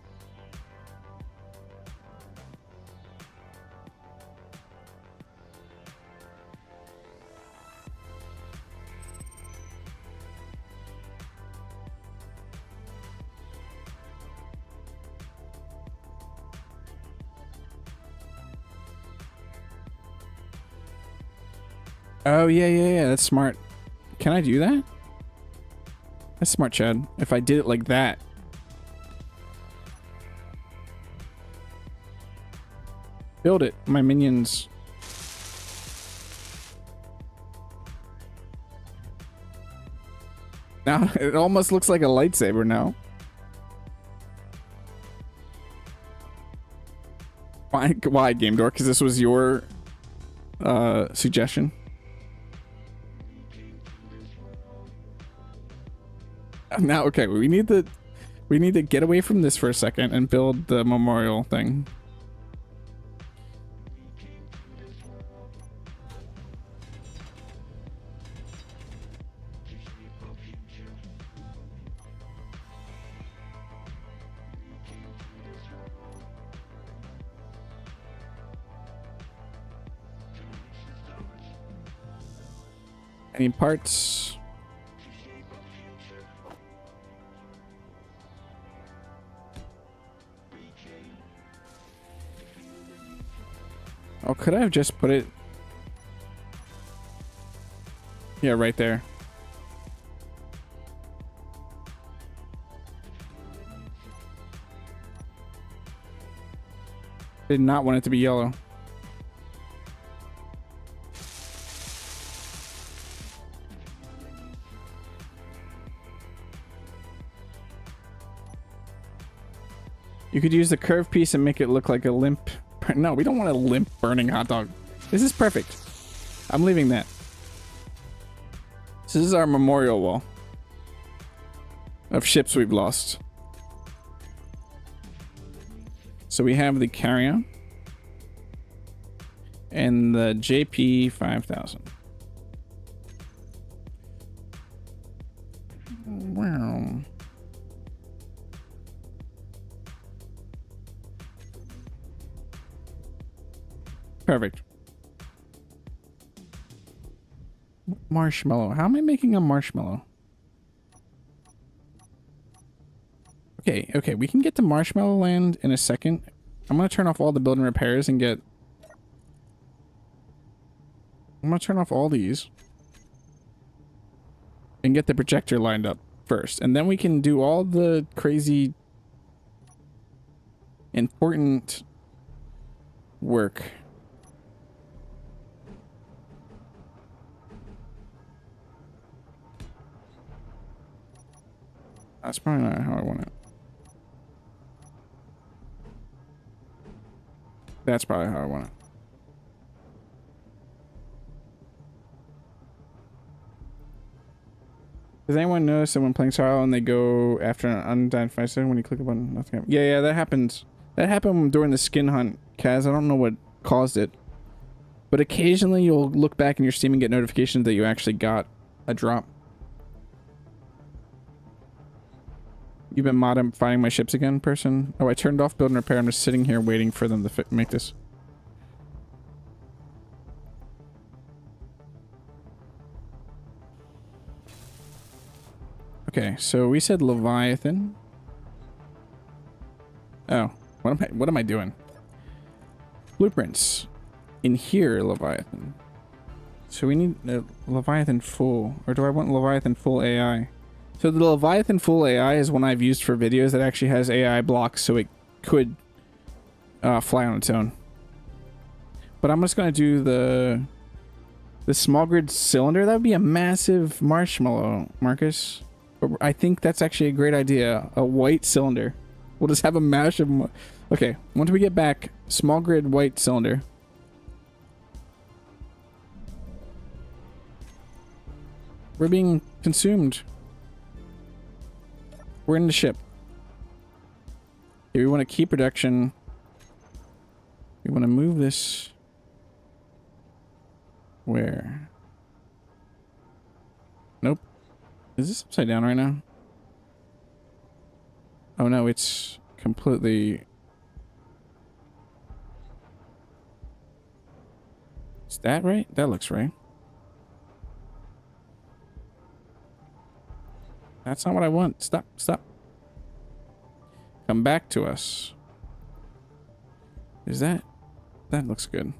[SPEAKER 1] Oh, yeah. That's smart. Can I do that? That's smart, Chad. If I did it like that. Build it. My minions. Now, it almost looks like a lightsaber now. Why Game Door? Because this was your suggestion. Now, okay, we need to get away from this for a second and build the memorial thing. Any parts? Oh, could I have just put it? Yeah, right there. Did not want it to be yellow. You could use the curved piece and make it look like a limp. No, we don't want a limp burning hot dog. This is perfect. I'm leaving that. This is our memorial wall of ships we've lost. So we have the carrier and the JP 5000. Wow. Perfect. Marshmallow. How am I making a marshmallow? Okay, we can get to Marshmallow Land in a second. I'm gonna turn off all the building repairs and get... I'm gonna turn off all these. And get the projector lined up first. And then we can do all the crazy Important work. That's probably not how I want it. That's probably how I want it. Does anyone notice that when playing Sorrow and they go after an unidentified system when you click a button, nothing happens? Yeah, that happens. That happened during the skin hunt, Kaz. I don't know what caused it. But occasionally you'll look back in your Steam and get notifications that you actually got a drop. You've been modifying my ships again, person? Oh, I turned off build and repair. I'm just sitting here waiting for them to make this. Okay, so we said Leviathan. Oh, what am I doing? Blueprints. In here, Leviathan. So we need Leviathan full, or do I want Leviathan full AI? So the Leviathan full AI is one I've used for videos that actually has AI blocks, so it could fly on its own. But I'm just gonna do the small grid cylinder. That would be a massive marshmallow, Marcus. But I think that's actually a great idea. A white cylinder. We'll just have a mash of them. Okay, once we get back, small grid white cylinder. We're being consumed. We're in the ship. Okay, we want to keep production. We want to move this. Where? Nope. Is this upside down right now? Oh no, it's completely... Is that right? That looks right. That's not what I want. Stop, stop. Come back to us. Is that... That looks good.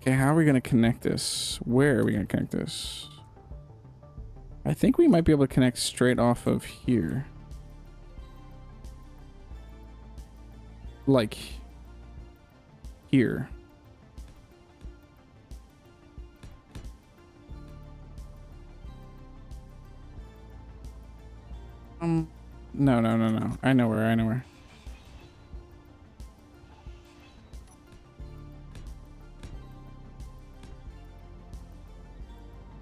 [SPEAKER 1] Okay, how are we going to connect this? Where are we going to connect this? I think we might be able to connect straight off of here. Like... here. No. I know where.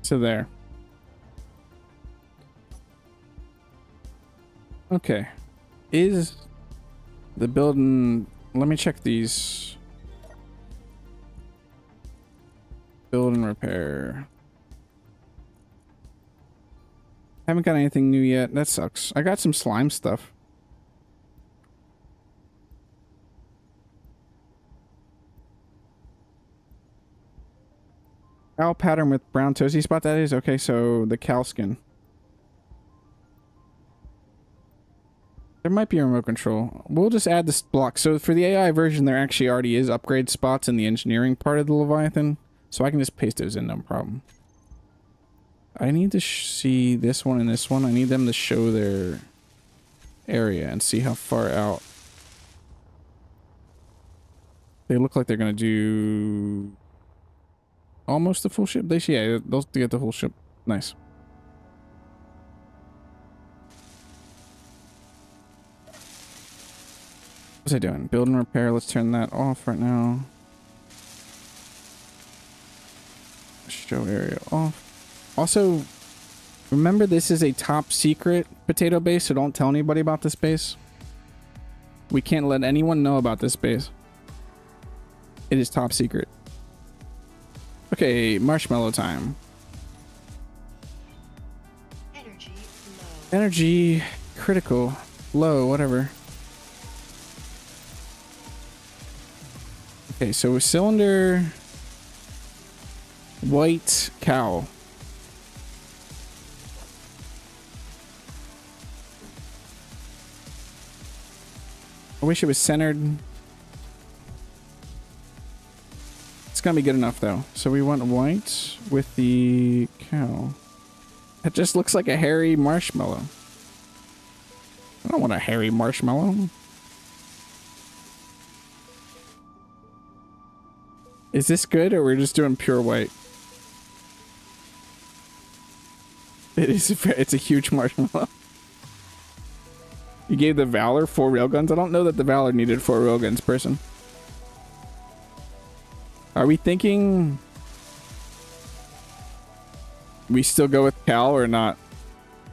[SPEAKER 1] So there. Okay. Is the building... Let me check these. Build and repair. Haven't got anything new yet. That sucks. I got some slime stuff. Cow pattern with brown toasty spot, that is? Okay, so the cow skin. There might be a remote control. We'll just add this block. So for the AI version, there actually already is upgrade spots in the engineering part of the Leviathan. So I can just paste those in, no problem. I need to see this one and this one. I need them to show their area and see how far out. They look like they're going to do almost the full ship. Yeah, they'll get the whole ship. Nice. What's I doing? Build and repair. Let's turn that off right now. Show area off. Also, remember this is a top secret potato base, so don't tell anybody about this base. We can't let anyone know about this base. It is top secret. Okay, marshmallow time.
[SPEAKER 2] Energy low.
[SPEAKER 1] Energy critical. Low, whatever. Okay, so a cylinder. White cow. I wish it was centered. It's gonna be good enough though. So we want white with the cow. It just looks like a hairy marshmallow. I don't want a hairy marshmallow. Is this good, or we're just doing pure white? It's a huge marshmallow. You gave the Valor 4 railguns? I don't know that the Valor needed 4 railguns, person. Are we thinking we still go with Cal or not?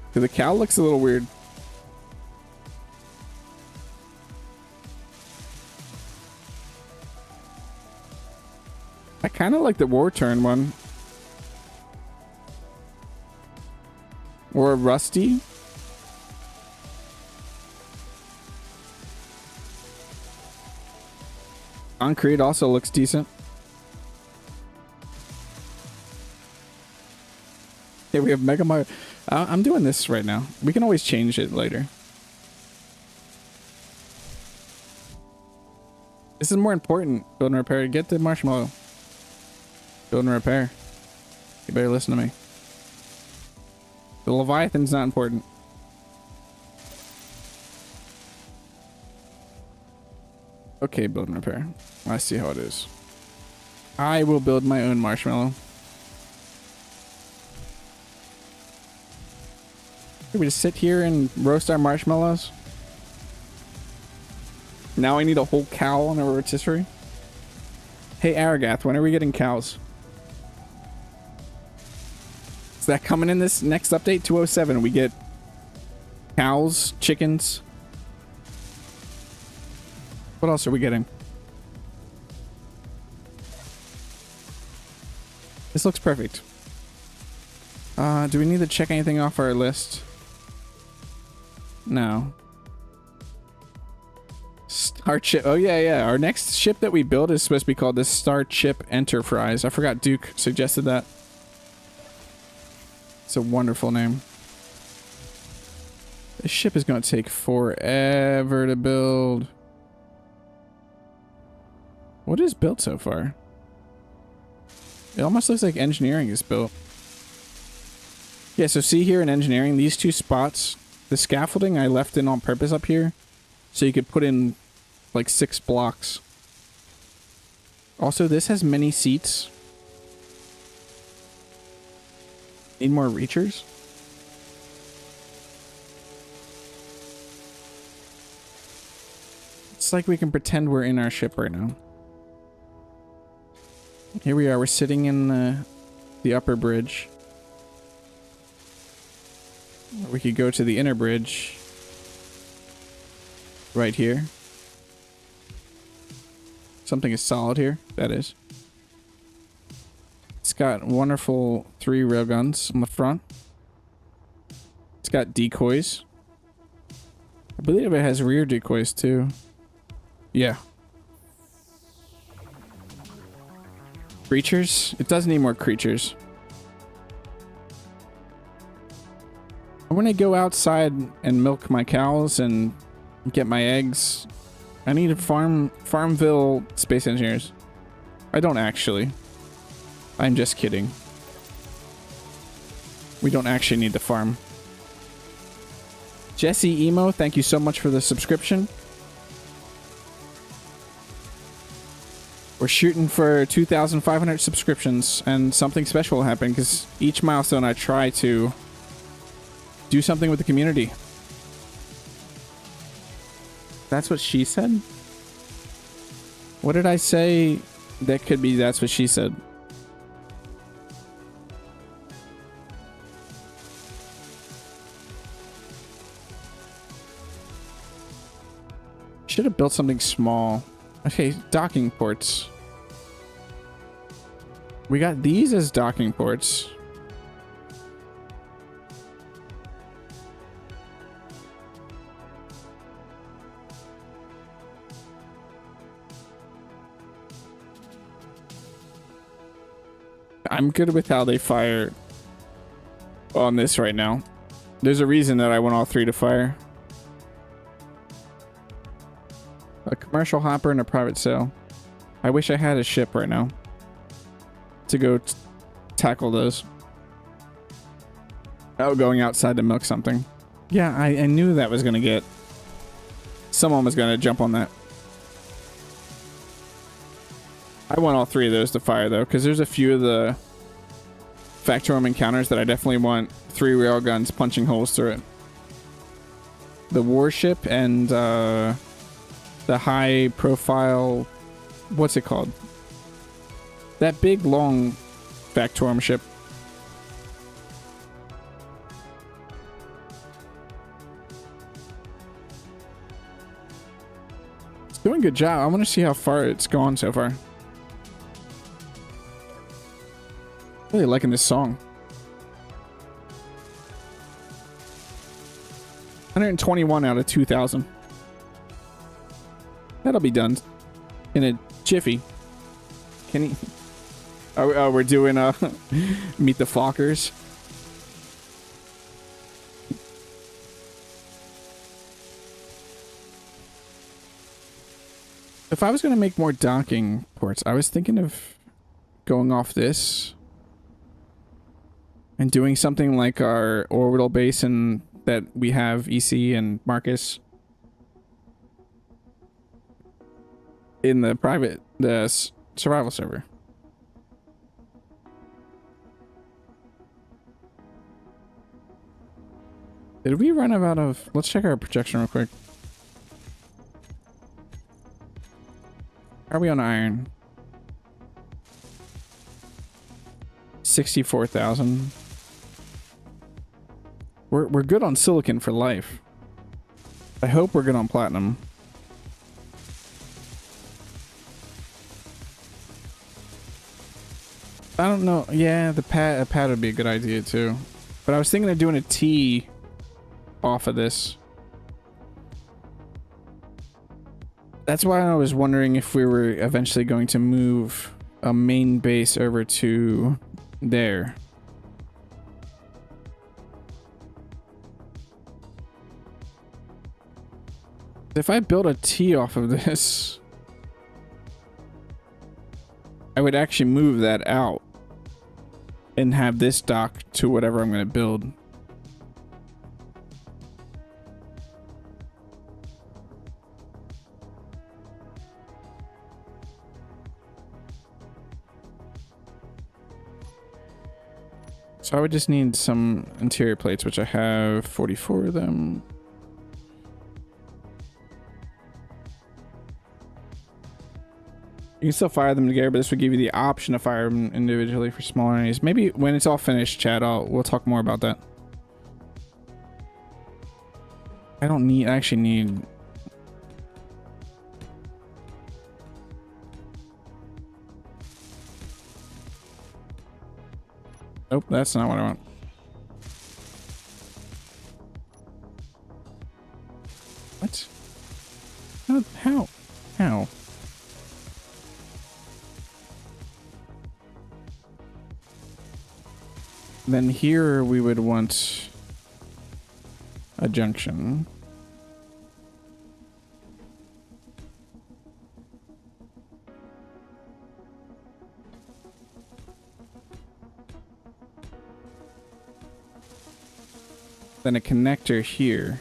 [SPEAKER 1] Because the Cal looks a little weird. I kind of like the War Turn one. Or a Rusty. Concrete also looks decent. Yeah, we have Mega Mario. I'm doing this right now. We can always change it later. This is more important. Build and repair. Get the marshmallow. Build and repair. You better listen to me. The Leviathan's not important. Okay, build and repair. I see how it is. I will build my own marshmallow. We just sit here and roast our marshmallows. Now I need a whole cow on a rotisserie. Hey Aragath, when are we getting cows? Is that coming in this next update? 207. We get cows, chickens. What else are we getting? This looks perfect. Do we need to check anything off our list? No. Starship. Oh, yeah. Our next ship that we build is supposed to be called the Starship Enterprise. I forgot Duke suggested that. It's a wonderful name. This ship is going to take forever to build. What is built so far? It almost looks like engineering is built. Yeah, so see here in engineering, these two spots, the scaffolding I left in on purpose up here, so you could put in like 6 blocks. Also, this has many seats. Need more reachers? It's like we can pretend we're in our ship right now. Here we are, we're sitting in the upper bridge. Or we could go to the inner bridge. Right here. Something is solid here, that is. It's got wonderful 3 railguns on the front. It's got decoys. I believe it has rear decoys too. Yeah. Creatures? It does need more creatures. I want to go outside and milk my cows and get my eggs. I need a Farmville Space Engineers. I don't actually. I'm just kidding. We don't actually need to farm. Jesse Emo, thank you so much for the subscription. We're shooting for 2,500 subscriptions, and something special will happen because each milestone I try to do something with the community. That's what she said? What did I say that could be that's what she said? Should have built something small. Okay, docking ports. We got these as docking ports. I'm good with how they fire on this right now. There's a reason that I want all 3 to fire. A commercial hopper and a private sail. I wish I had a ship right now to go tackle those. Oh, going outside to milk something. Yeah, I knew that was gonna get... Someone was gonna jump on that. I want all 3 of those to fire, though, because there's a few of the Factorum encounters that I definitely want 3 railguns punching holes through it. The warship and the high-profile... What's it called? That big, long Factorum ship. It's doing a good job. I want to see how far it's gone so far. Really liking this song. 121 out of 2,000. That'll be done in a jiffy. Can he? Oh, we're doing Meet the Fockers. If I was going to make more docking ports, I was thinking of going off this and doing something like our orbital base and that we have EC and Marcus in the private, survival server. Did we run out of... Let's check our projection real quick. Are we on iron? 64,000. We're good on silicon for life. I hope we're good on platinum. I don't know. Yeah, a pad would be a good idea too. But I was thinking of doing a T off of this. That's why I was wondering if we were eventually going to move a main base over to there. If I build a T off of this, I would actually move that out and have this dock to whatever I'm going to build. So I would just need some interior plates, which I have 44 of them. You can still fire them together, but this would give you the option to fire them individually for smaller enemies. Maybe when it's all finished, Chad, we'll talk more about that. I actually need... Nope, that's not what I want. What? How? How? Then here we would want a junction. Then a connector here.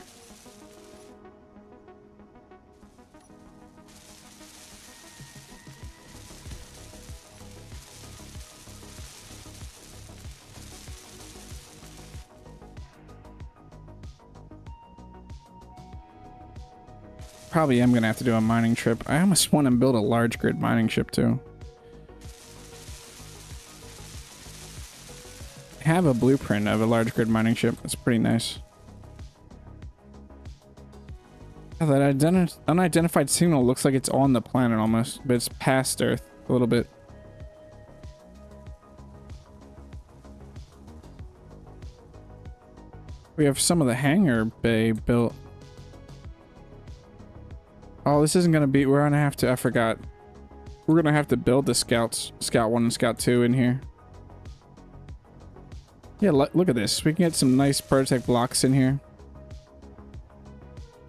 [SPEAKER 1] Probably am gonna have to do a mining trip. I almost want to build a large grid mining ship too. I have a blueprint of a large grid mining ship. It's pretty nice. Oh, that unidentified signal looks like it's on the planet almost, but it's past Earth a little bit. We have some of the hangar bay built. Oh, this isn't gonna be... We're gonna have to... I forgot. We're gonna have to build the scouts. Scout 1 and Scout 2 in here. Yeah, look at this. We can get some nice prototype blocks in here.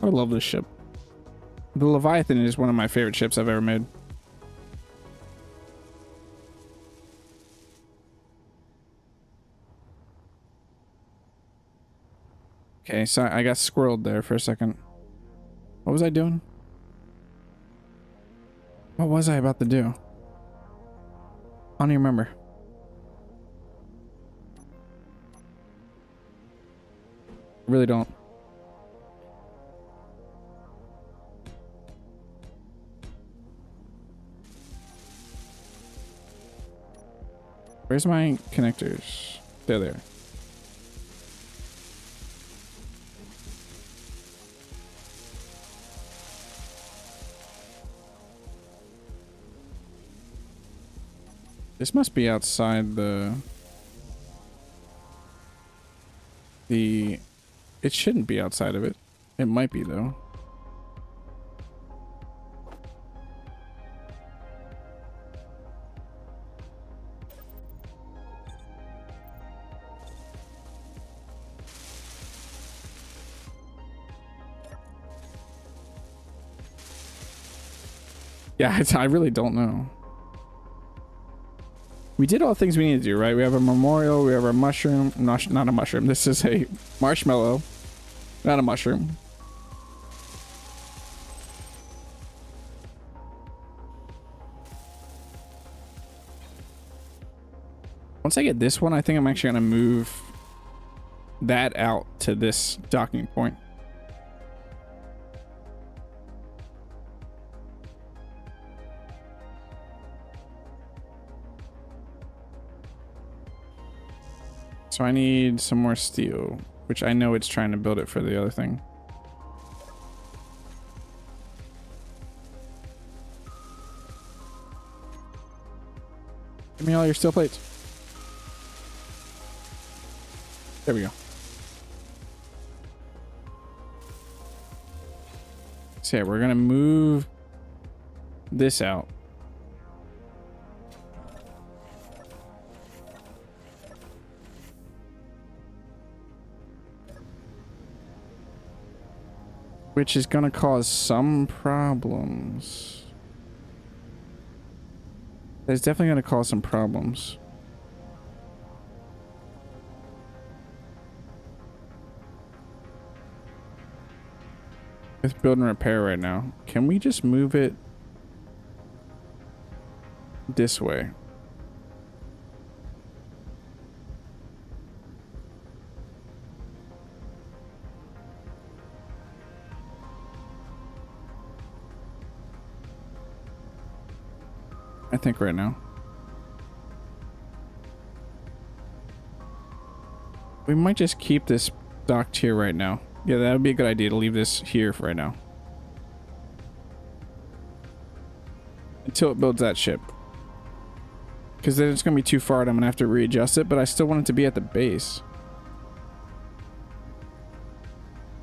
[SPEAKER 1] I love this ship. The Leviathan is one of my favorite ships I've ever made. Okay, so I got squirreled there for a second. What was I doing? What was I about to do? I don't even remember. Really don't. Where's my connectors? They're there. This must be outside the... It shouldn't be outside of it. It might be, though. Yeah, I really don't know. We did all the things we need to do, right? We have a memorial, we have a mushroom. Not a mushroom. This is a marshmallow. Not a mushroom. Once I get this one, I think I'm actually going to move that out to this docking point. So I need some more steel, which I know it's trying to build it for the other thing. Give me all your steel plates. There we go. So yeah, we're gonna move this out. Which is gonna cause some problems. That's definitely gonna cause some problems. With build and repair right now. Can we just move it this way? I think right now. We might just keep this docked here right now. Yeah, that would be a good idea to leave this here for right now. Until it builds that ship. Because then it's going to be too far and I'm going to have to readjust it, but I still want it to be at the base.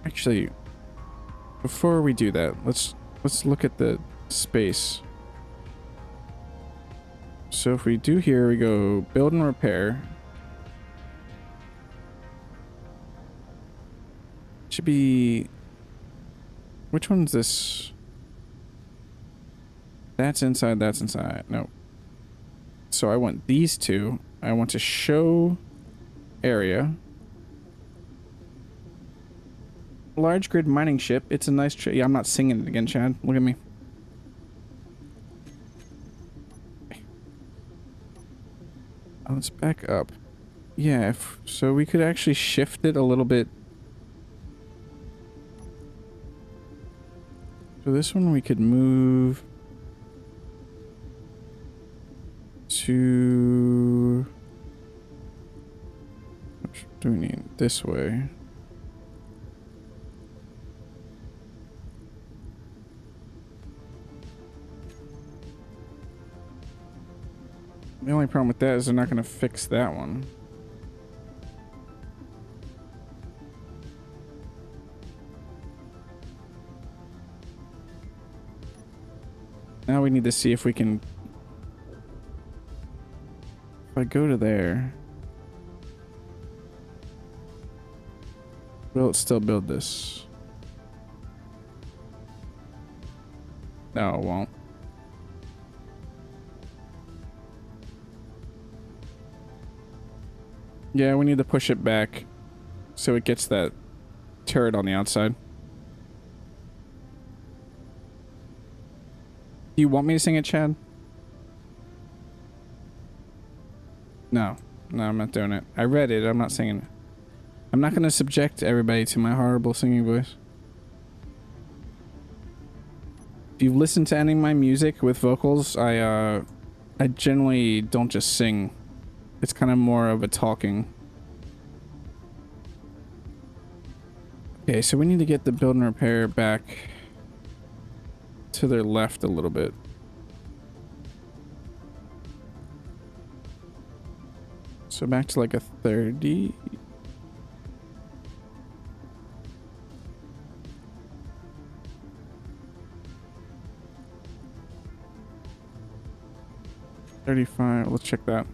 [SPEAKER 1] Actually, before we do that, let's look at the space. So if we do here, we go build and repair. Should be... Which one's this? That's inside, that's inside. No. So I want these two. I want to show area. Large grid mining ship. It's a nice... Yeah, I'm not singing it again, Chad. Look at me. Let's back up. Yeah, so we could actually shift it a little bit. So this one we could move to... Which do we need? This way. The only problem with that is they're not going to fix that one. Now we need to see if we can... If I go to there... Will it still build this? No, it won't. Yeah, we need to push it back so it gets that turret on the outside. Do you want me to sing it, Chad? No. No, I'm not doing it. I read it. I'm not singing it. I'm not going to subject everybody to my horrible singing voice. If you listen to any of my music with vocals, I generally don't just sing. It's kind of more of a talking. Okay, so we need to get the build and repair back to their left a little bit. So back to like a 30. $35. Let's check that.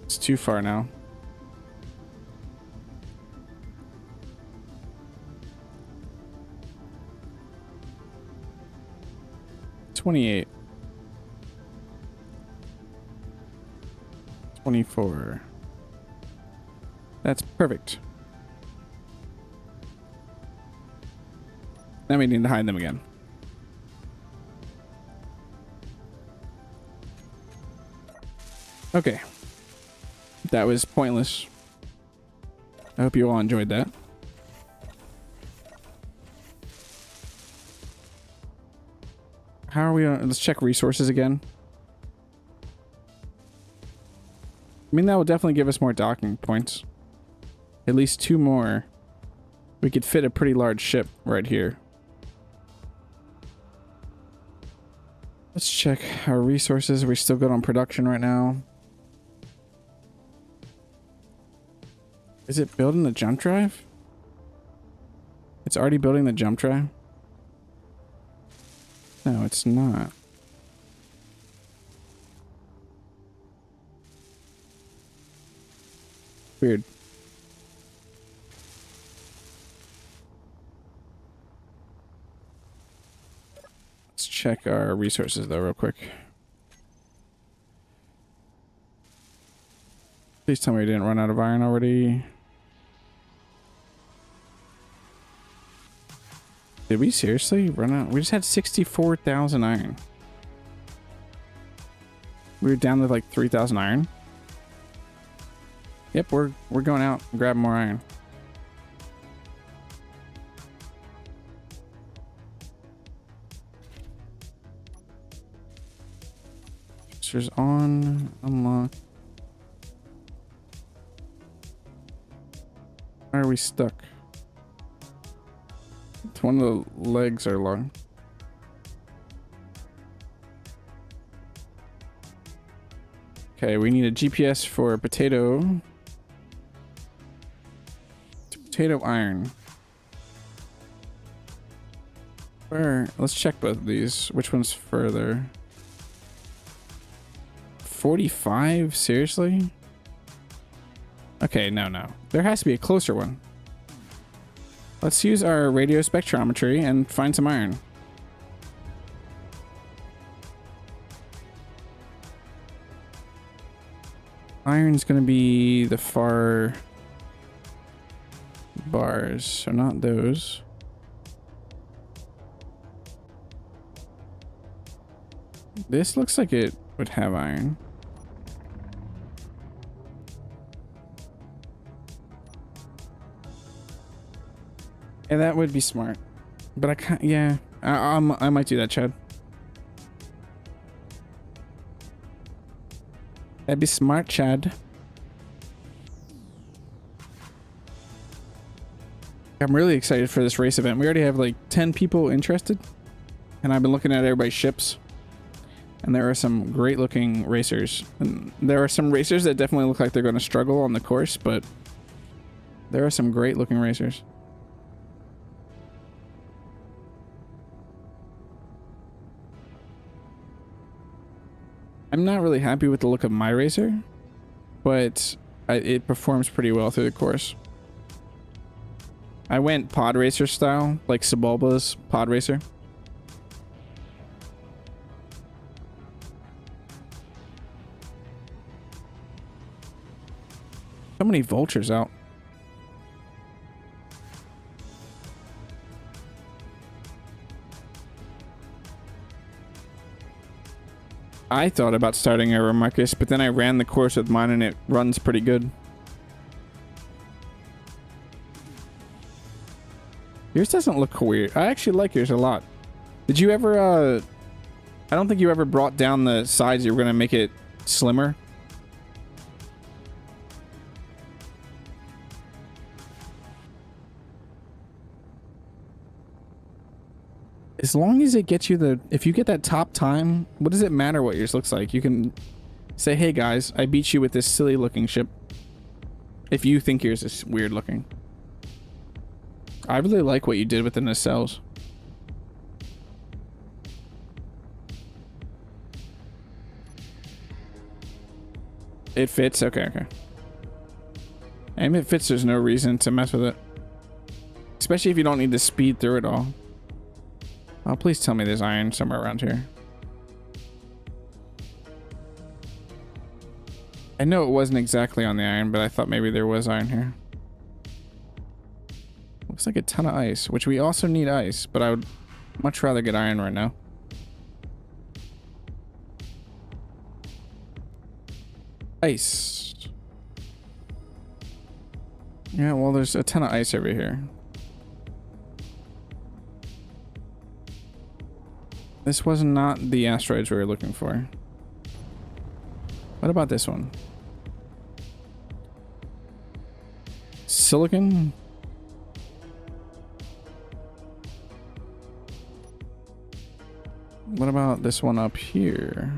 [SPEAKER 1] It's too far now. $28. $24. That's perfect. Now we need to hide them again. Okay. That was pointless. I hope you all enjoyed that. How are we on? Let's check resources again. I mean, that will definitely give us more docking points. At least 2 more. We could fit a pretty large ship right here. Let's check our resources. Are we still good on production right now? Is it building the jump drive? It's already building the jump drive? No, it's not. Weird. Let's check our resources though real quick. Please tell me we didn't run out of iron already. Did we seriously run out? We just had 64,000 iron. We were down to like 3,000 iron. Yep, we're going out and grabbing more iron. Fixtures on, unlock. Why are we stuck? One of the legs are long. Okay, we need a GPS for potato. Potato iron. Where? Let's check both of these. Which one's further? 45? Seriously? Okay, no. There has to be a closer one. Let's use our radio spectrometry and find some iron. Iron's gonna be the far bars, so not those. This looks like it would have iron. Yeah, that would be smart. But I can't, yeah. I might do that, Chad. That'd be smart, Chad. I'm really excited for this race event. We already have like 10 people interested. And I've been looking at everybody's ships. And there are some great looking racers. And there are some racers that definitely look like they're going to struggle on the course, but there are some great looking racers. I'm not really happy with the look of my racer, but it performs pretty well through the course. I went pod racer style, like Sebulba's pod racer. So many vultures out. I thought about starting a Marcus, but then I ran the course with mine and it runs pretty good. Yours doesn't look weird. I actually like yours a lot. Did you ever, I don't think you ever brought down the sides. You were going to make it slimmer. As long as it gets you the... If you get that top time, what does it matter what yours looks like? You can say, hey guys, I beat you with this silly looking ship. If you think yours is weird looking. I really like what you did with the nacelles. It fits? Okay, okay. And if it fits, there's no reason to mess with it. Especially if you don't need to speed through it all. Oh, please tell me there's iron somewhere around here. I know it wasn't exactly on the iron, but I thought maybe there was iron here. Looks like a ton of ice, which we also need ice, but I would much rather get iron right now. Ice. Yeah, well, there's a ton of ice over here. This was not the asteroids we were looking for. What about this one? Silicon? What about this one up here?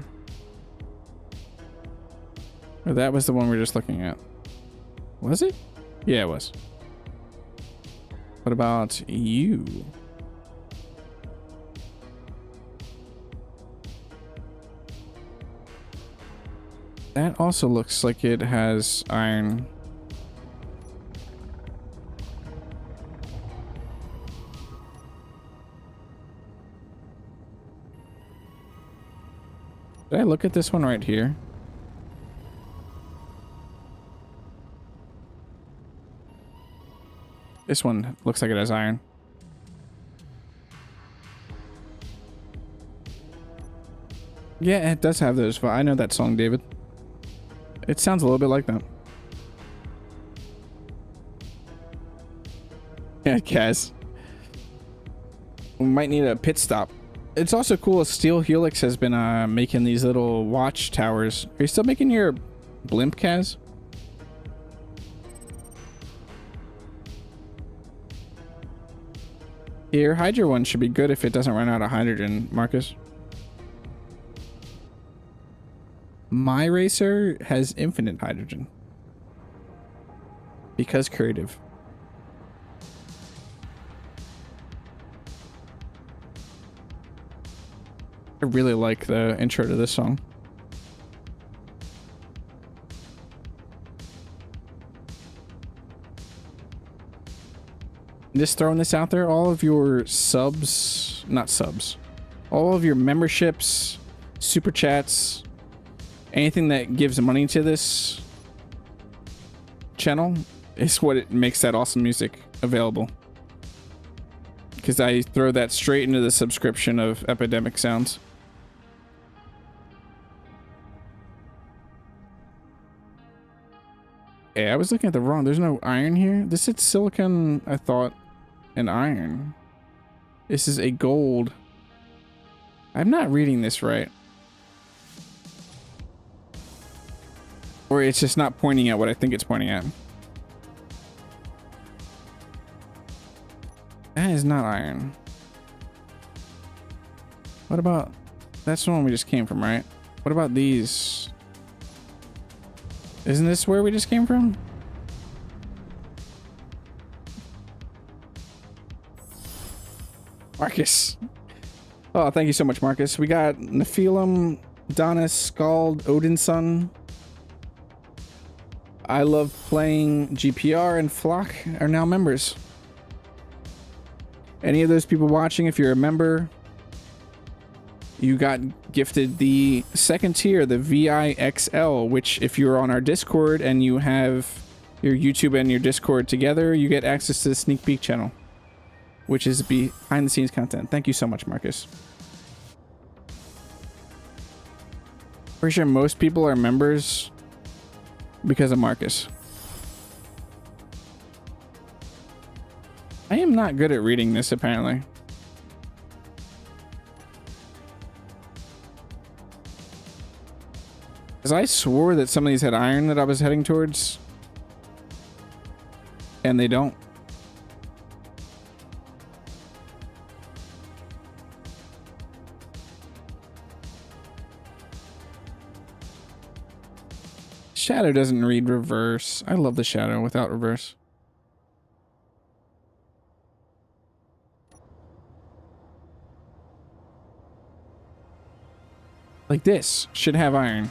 [SPEAKER 1] Or that was the one we were just looking at. Was it? Yeah, it was. What about you? That also looks like it has iron. Did I look at this one right here? This one looks like it has iron. Yeah, it does have those. I know that song, David. It sounds a little bit like that. Yeah, Kaz. We might need a pit stop. It's also cool. Steel Helix has been making these little watch towers. Are you still making your blimp, Kaz? Your Hydra one should be good if it doesn't run out of hydrogen, Marcus. My racer has infinite hydrogen. Because creative. I really like the intro to this song. Just throwing this out there, all of your subs, not subs, all of your memberships, super chats, anything that gives money to this channel is what it makes that awesome music available. Because I throw that straight into the subscription of Epidemic Sounds. Hey, I was looking at the wrong. There's no iron here. This said silicon, I thought, and iron. This is a gold. I'm not reading this right. Or it's just not pointing at what I think it's pointing at. That is not iron. What about... That's the one we just came from, right? What about these? Isn't this where we just came from? Marcus. Oh, thank you so much, Marcus. We got Nephilim, Donis, Scald, Odin's Son. I love playing GPR and Flock are now members. Any of those people watching, if you're a member, you got gifted the second tier, the VIXL, which if you're on our Discord and you have your YouTube and your Discord together, you get access to the sneak peek channel, which is behind the scenes content. Thank you so much, Marcus. Pretty sure most people are members because of Marcus. I am not good at reading this, apparently. Because I swore that some of these had iron that I was heading towards. And they don't. Shadow doesn't read reverse. I love the shadow without reverse. Like this should have iron.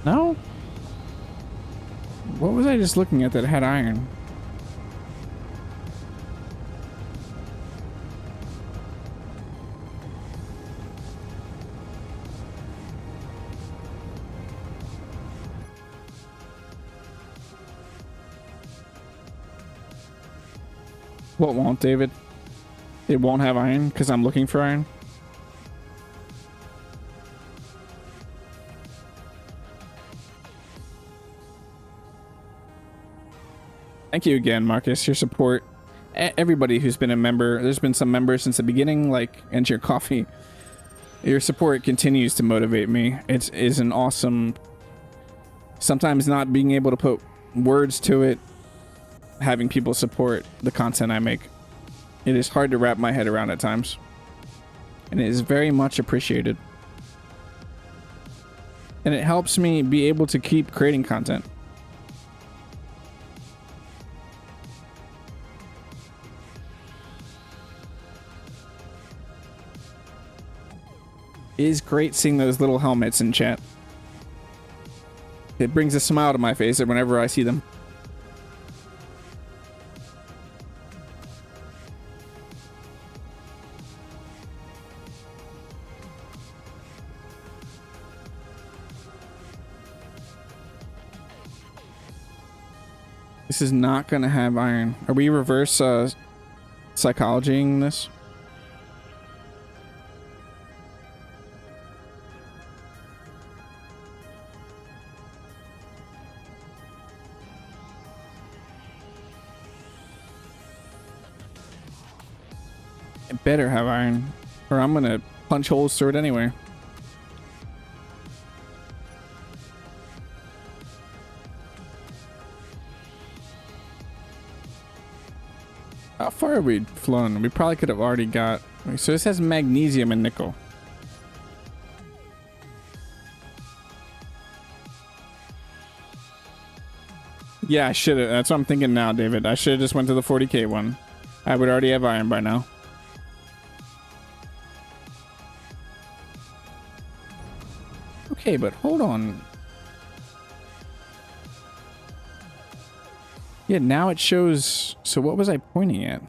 [SPEAKER 1] No? What was I just looking at that had iron? What won't, David? It won't have iron because I'm looking for iron? Thank you again, Marcus. Your support. Everybody who's been a member. There's been some members since the beginning, like Enter Your Coffee. Your support continues to motivate me. It is an awesome... Sometimes not being able to put words to it, having people support the content I make. It is hard to wrap my head around at times. And it is very much appreciated. And it helps me be able to keep creating content. It is great seeing those little helmets in chat. It brings a smile to my face whenever I see them. This is not going to have iron. Are we reverse psychologying this? It better have iron, or I'm going to punch holes through it anyway. How far have we flown? We probably could have already got... So this has magnesium and nickel. Yeah, I should have. That's what I'm thinking now, David. I should have just went to the 40k one. I would already have iron by now. Okay, but hold on. Yeah, now it shows... So what was I pointing at?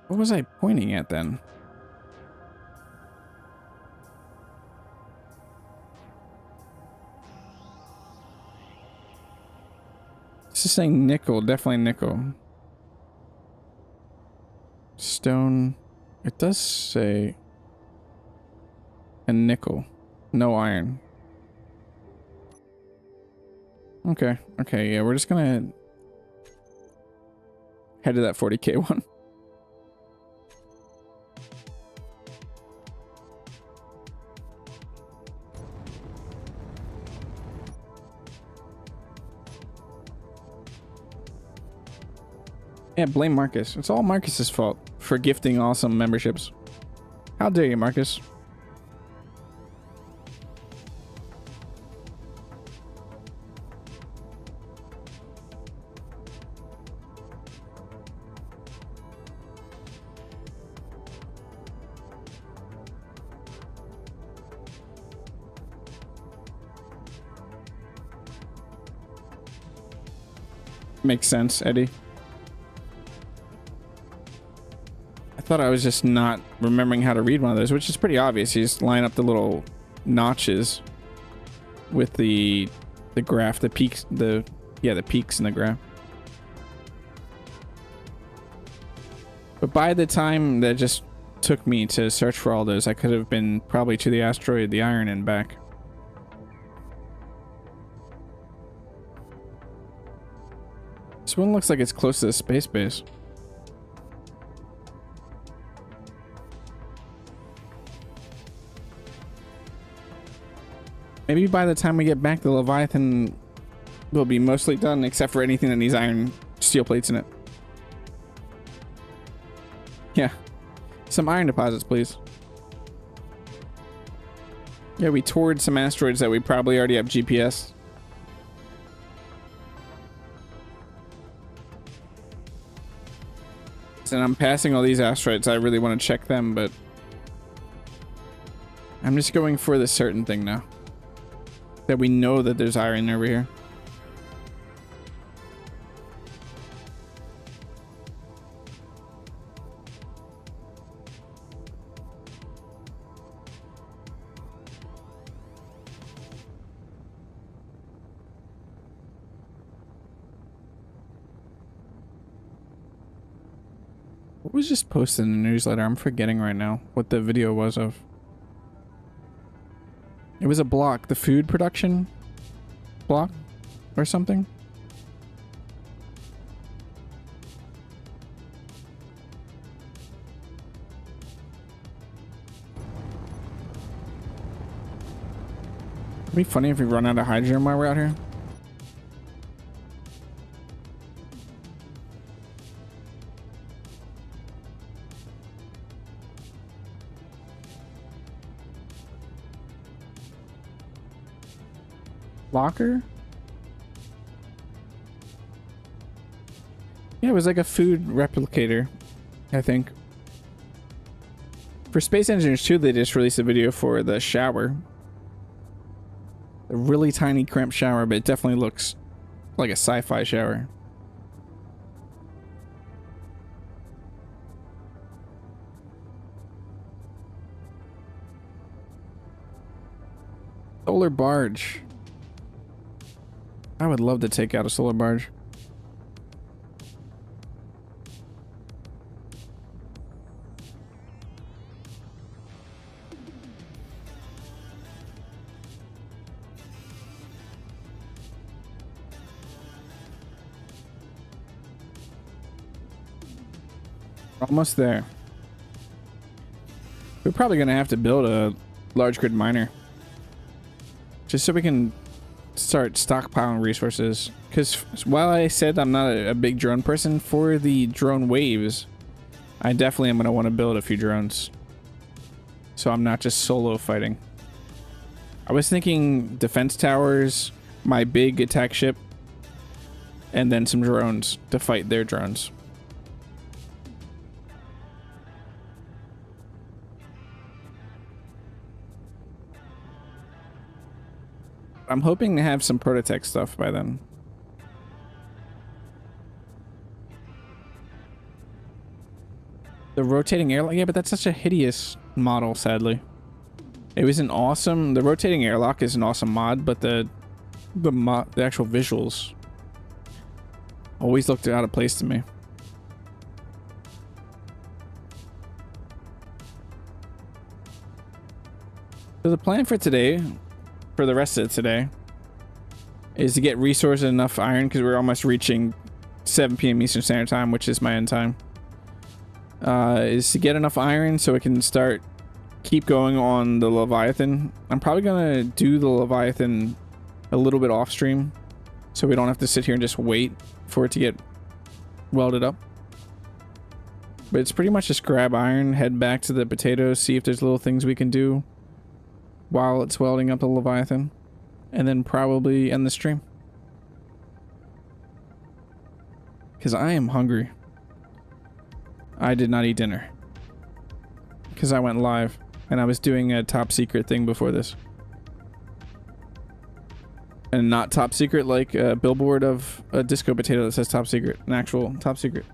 [SPEAKER 1] What was I pointing at then? This is saying nickel, definitely nickel. Stone. It does say a nickel, no iron. Okay, okay, yeah, we're just gonna head to that 40k one. Yeah, blame Marcus. It's all Marcus's fault for gifting awesome memberships. How dare you, Marcus? Makes sense, Eddie. I thought I was just not remembering how to read one of those, which is pretty obvious. You just line up the little notches with the graph, the peaks, the peaks in the graph. But by the time that just took me to search for all those, I could have been probably to the asteroid, the Iron, and back. This one looks like it's close to the space base. Maybe by the time we get back, the Leviathan will be mostly done, except for anything that needs iron steel plates in it. Yeah. Some iron deposits, please. Yeah, we toured some asteroids that we probably already have GPS. And I'm passing all these asteroids. I really want to check them, but I'm just going for the certain thing now. That we know that there's iron over here. What was just posted in the newsletter? I'm forgetting right now what the video was of. It was a block, the food production block or something. It'd be funny if we run out of hydrogen while we're out here. Locker? Yeah, it was like a food replicator, I think. For Space Engineers 2, they just released a video for the shower. A really tiny cramped shower, but it definitely looks like a sci-fi shower. Solar barge. I would love to take out a solar barge. Almost there. We're probably going to have to build a large grid miner. Just so we can start stockpiling resources, because while I said I'm not a big drone person, for the drone waves I definitely am going to want to build a few drones, so I'm not just solo fighting. I was thinking defense towers, my big attack ship, and then some drones to fight their drones. I'm hoping to have some prototech stuff by then. The rotating airlock, yeah, but that's such a hideous model, sadly. It was an awesome, the rotating airlock is an awesome mod, but the actual visuals always looked out of place to me. So the plan for today, for the rest of today, is to get resources enough iron, because we're almost reaching 7 p.m. Eastern Standard Time, which is my end time. Is to get enough iron so we can keep going on the Leviathan. I'm probably gonna do the Leviathan a little bit off stream, so we don't have to sit here and just wait for it to get welded up. But it's pretty much just grab iron, head back to the potatoes, see if there's little things we can do while it's welding up the Leviathan, and then probably end the stream. Because I am hungry. I did not eat dinner. Because I went live, and I was doing a top secret thing before this. And not top secret like a billboard of a disco potato that says top secret. An actual top secret.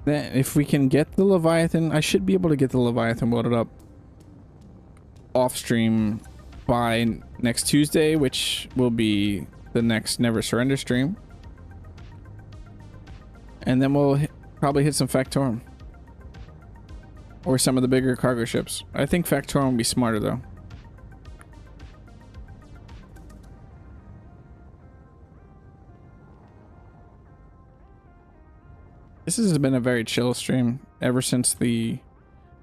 [SPEAKER 1] Then if we can get the Leviathan, I should be able to get the Leviathan loaded up off stream by next Tuesday, which will be the next Never Surrender stream. And then we'll probably hit some Factorum. Or some of the bigger cargo ships. I think Factorum will be smarter though. This has been a very chill stream ever since the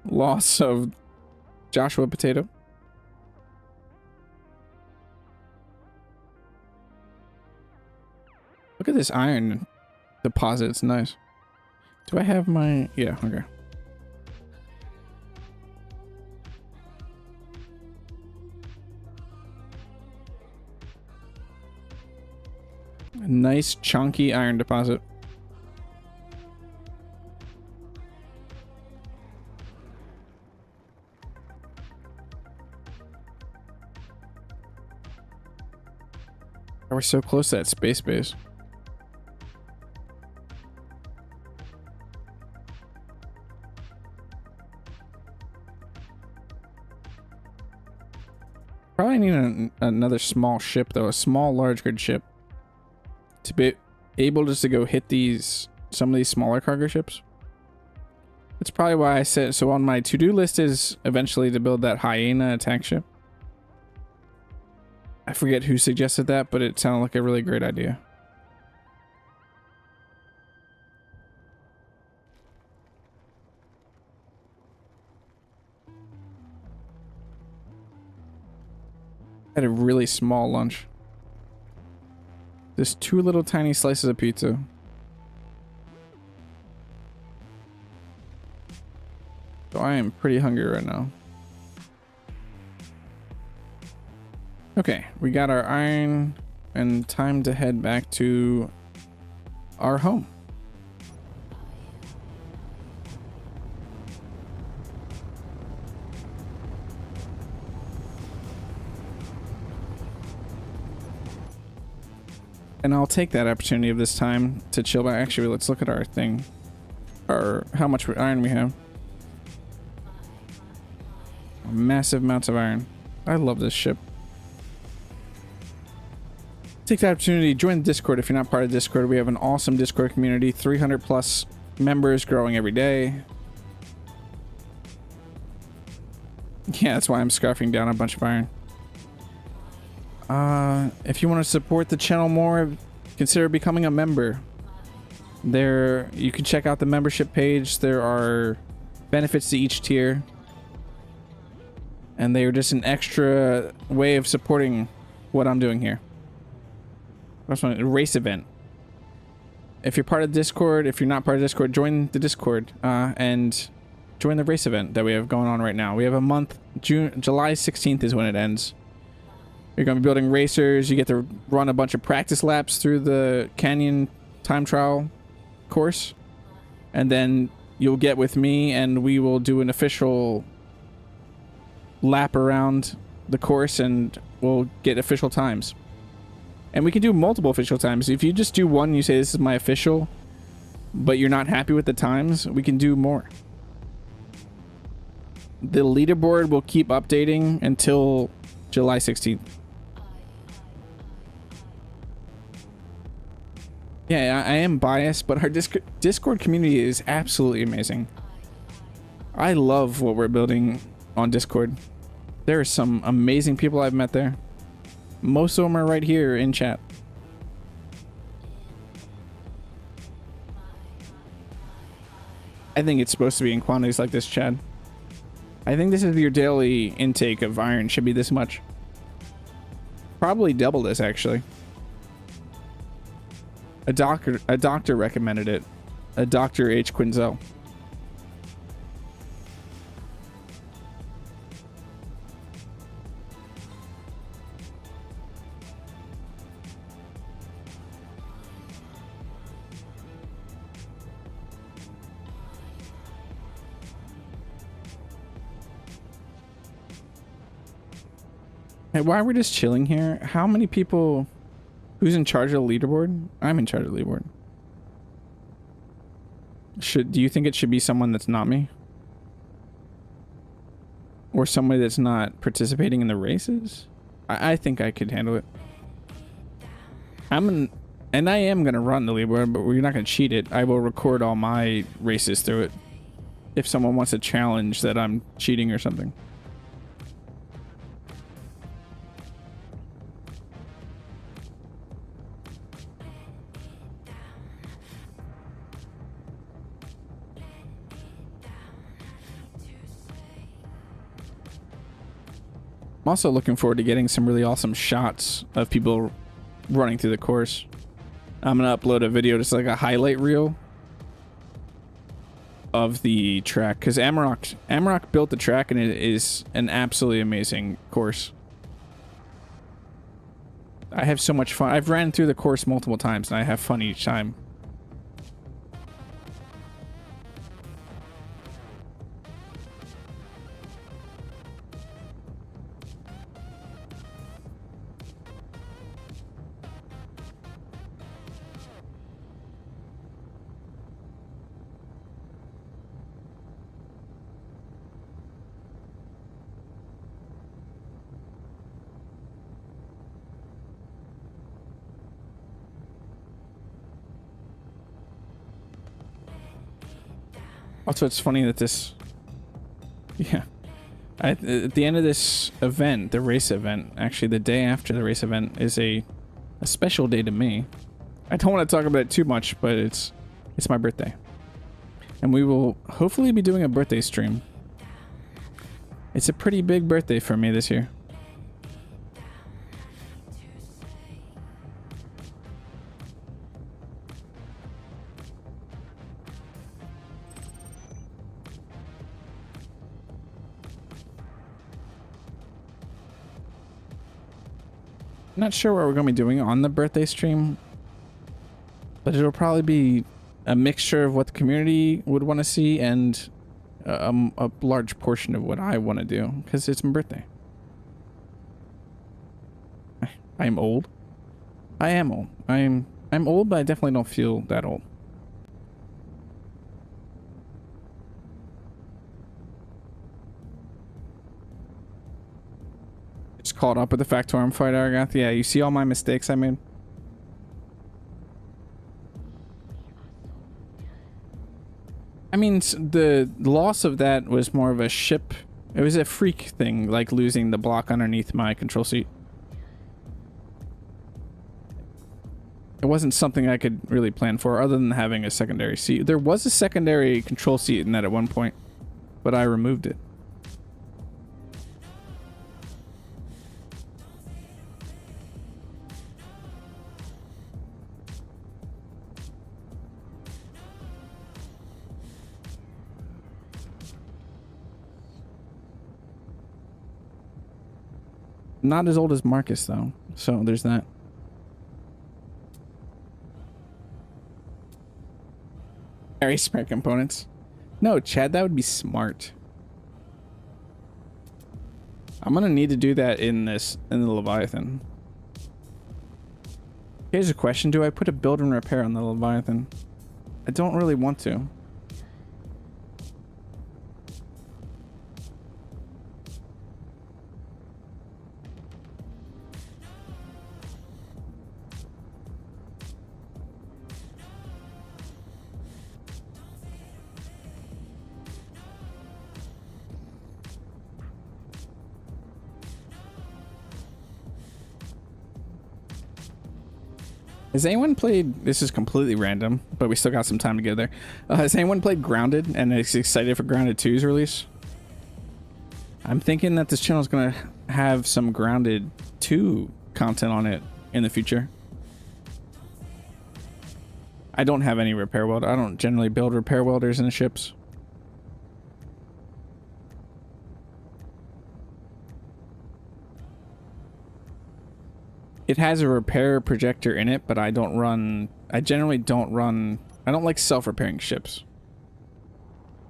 [SPEAKER 1] loss of Joshua Potato. Look at this iron deposit. It's nice. Do I have my... Yeah, okay. A nice chunky iron deposit. We're so close to that space base. Probably need another small ship though, a small large grid ship to be able just to go hit some of these smaller cargo ships. That's probably why I said, so on my to-do list is eventually to build that Hyena attack ship. I forget who suggested that, but it sounded like a really great idea. I had a really small lunch. Just 2 little tiny slices of pizza. So I am pretty hungry right now. Okay, we got our iron and time to head back to our home. And I'll take that opportunity of this time to chill back. Actually, let's look at our thing. Or how much iron we have. Massive amounts of iron. I love this ship. Take the opportunity to join the Discord if you're not part of Discord. We have an awesome Discord community, 300 plus members growing every day. Yeah, that's why I'm scarfing down a bunch of iron. If you want to support the channel more, consider becoming a member. There, you can check out the membership page. There are benefits to each tier. And they are just an extra way of supporting what I'm doing here. That's one, a race event. If you're part of Discord, if you're not part of Discord, join the Discord and join the race event that we have going on right now. We have a month. July 16th is when it ends. You're going to be building racers. You get to run a bunch of practice laps through the Canyon time trial course. And then you'll get with me and we will do an official lap around the course and we'll get official times. And we can do multiple official times. If you just do one, you say this is my official, but you're not happy with the times, we can do more. The leaderboard will keep updating until July 16th. Yeah, I am biased, but our Discord community is absolutely amazing. I love what we're building on Discord. There are some amazing people I've met there. Most of them are right here in chat. I think it's supposed to be in quantities like this, Chad. I think this is your daily intake of iron. Should be this much. Probably double this, actually. A doctor recommended it. A Dr. H. Quinzel. Hey, while we're just chilling here, how many people... Who's in charge of the leaderboard? I'm in charge of the leaderboard. Do you think it should be someone that's not me? Or somebody that's not participating in the races? I think I could handle it. And I am gonna run the leaderboard, but we're not gonna cheat it. I will record all my races through it. If someone wants to challenge that I'm cheating or something. I'm also looking forward to getting some really awesome shots of people running through the course. I'm gonna upload a video, just like a highlight reel of the track, because Amarok built the track, and it is an absolutely amazing course. I have so much fun. I've ran through the course multiple times, and I have fun each time. Also, it's funny that this... Yeah. At the end of this event, the race event, actually the day after the race event, is a special day to me. I don't want to talk about it too much, but it's my birthday. And we will hopefully be doing a birthday stream. It's a pretty big birthday for me this year. Not sure what we're going to be doing on the birthday stream, but it'll probably be a mixture of what the community would want to see and a large portion of what I want to do, because it's my birthday. I'm old. I am old. I'm old, but I definitely don't feel that old. Caught up with the Factorum fight, Argath. Yeah, you see all my mistakes I made? I mean, the loss of that was more of a ship. It was a freak thing, like losing the block underneath my control seat. It wasn't something I could really plan for, other than having a secondary seat. There was a secondary control seat in that at one point, but I removed it. Not as old as Marcus, though. So there's that. Very smart components. No, Chad, that would be smart. I'm gonna need to do that in the Leviathan. Here's a question. Do I put a build and repair on the Leviathan? I don't really want to. Has anyone played, this is completely random, but we still got some time to get there. Has anyone played Grounded and is excited for Grounded 2's release? I'm thinking that this channel is going to have some Grounded 2 content on it in the future. I don't have any repair weld. I don't generally build repair welders in the ships. It has a repair projector in it, but I generally don't run, I don't like self-repairing ships.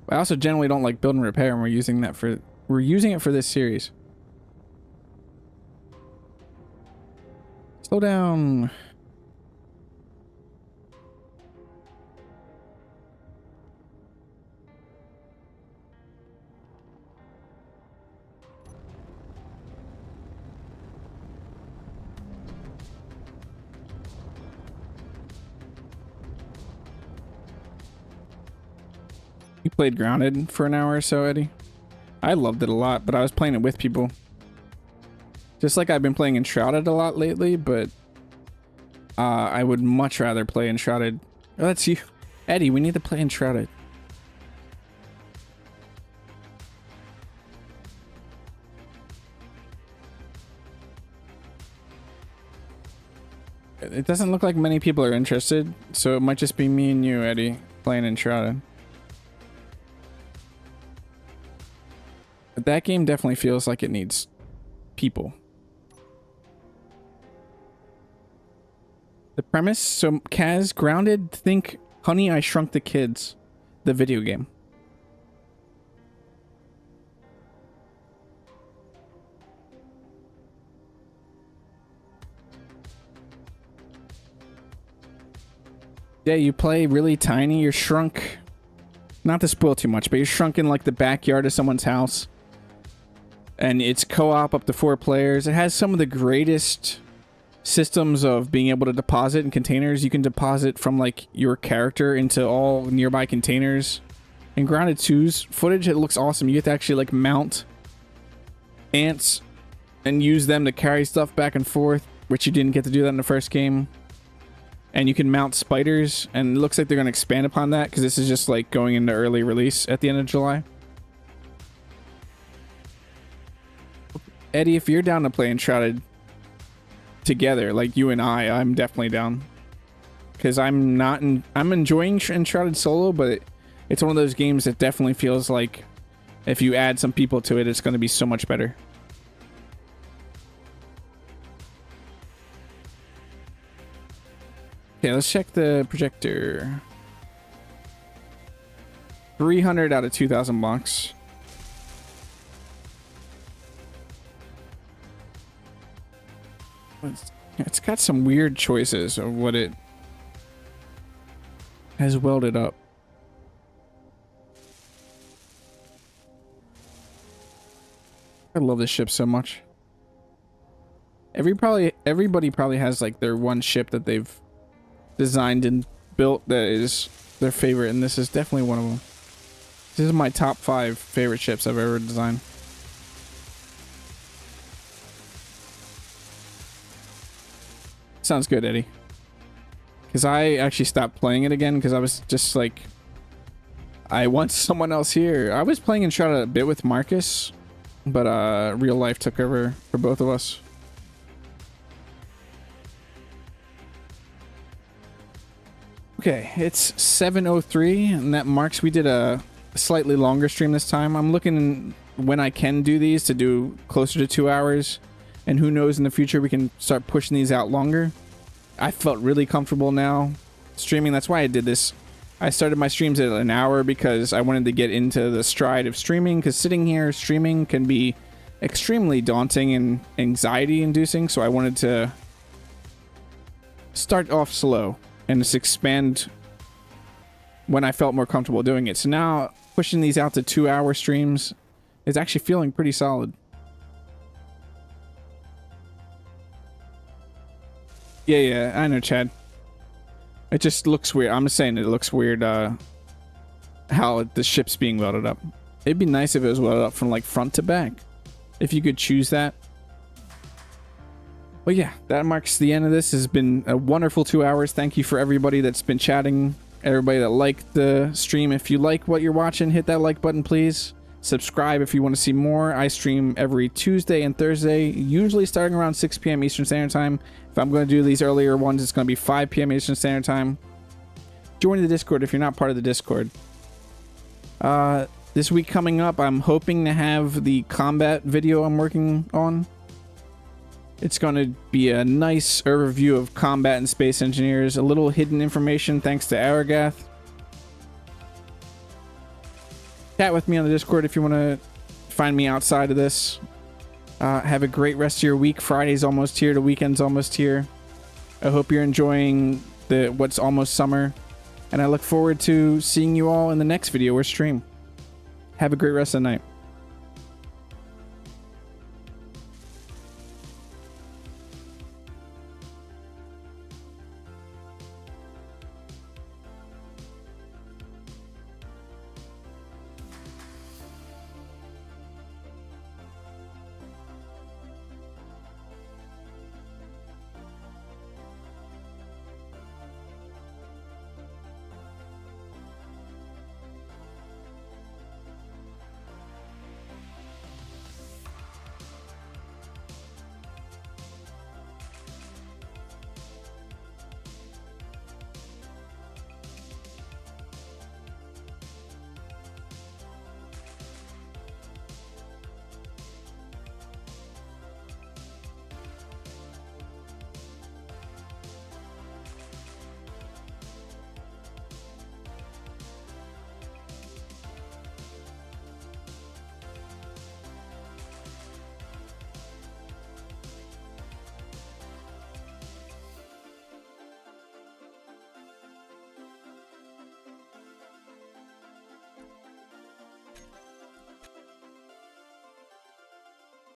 [SPEAKER 1] I also generally don't like build and repair, and we're using it for this series. Slow down. You played Grounded for an hour or so, Eddie? I loved it a lot, but I was playing it with people. Just like I've been playing Enshrouded a lot lately, but I would much rather play Enshrouded. Oh, that's you. Eddie, we need to play Enshrouded. It doesn't look like many people are interested, so it might just be me and you, Eddie, playing Enshrouded. But that game definitely feels like it needs people. The premise, so Kaz, Grounded, think Honey, I Shrunk the Kids, the video game. Yeah, you play really tiny, you're shrunk, not to spoil too much, but you're shrunk in like the backyard of someone's house. And it's co-op up to 4 players. It has some of the greatest systems of being able to deposit in containers. You can deposit from like your character into all nearby containers. In Grounded 2's footage, it looks awesome. You get to actually like mount ants and use them to carry stuff back and forth, which you didn't get to do that in the first game. And you can mount spiders, and it looks like they're going to expand upon that because this is just like going into early release at the end of July. Eddie, if you're down to play Enshrouded together, like you and I'm definitely down. Because I'm enjoying Enshrouded solo, but it's one of those games that definitely feels like if you add some people to it, it's going to be so much better. Okay, let's check the projector. 300 out of 2,000 blocks. It's got some weird choices of what it has welded up. I love this ship so much. Everybody probably has like their one ship that they've designed and built that is their favorite, and this is definitely one of them. This is my top 5 favorite ships I've ever designed. Sounds good, Eddie. Because I actually stopped playing it again because I was just like, I want someone else here. I was playing Enshrouded a bit with Marcus, but real life took over for both of us. Okay, it's 7:03, and that marks we did a slightly longer stream this time. I'm looking when I can do these to do closer to 2 hours, and who knows, in the future we can start pushing these out longer. I felt really comfortable now streaming. That's why I did this. I started my streams at an hour because I wanted to get into the stride of streaming, because sitting here streaming can be extremely daunting and anxiety inducing, so I wanted to start off slow and just expand when I felt more comfortable doing it. So now pushing these out to 2-hour streams is actually feeling pretty solid. Yeah, I know, Chad. It just looks weird. I'm just saying it looks weird how the ship's being welded up. It'd be nice if it was welded up from like front to back, if you could choose that. But yeah, that marks the end of this. It's been a wonderful 2 hours. Thank you for everybody that's been chatting, everybody that liked the stream. If you like what you're watching, hit that like button, please. Subscribe if you want to see more. I stream every Tuesday and Thursday, usually starting around 6 p.m. Eastern Standard Time. If I'm going to do these earlier ones, it's going to be 5 p.m. Eastern Standard Time. Join the Discord if you're not part of the Discord. This week coming up, I'm hoping to have the combat video I'm working on. It's going to be a nice overview of combat and space engineers, a little hidden information thanks to Aragath. Chat with me on the Discord if you want to find me outside of this. Have a great rest of your week. Friday's almost here. The weekend's almost here. I hope you're enjoying what's almost summer, and I look forward to seeing you all in the next video or stream. Have a great rest of the night.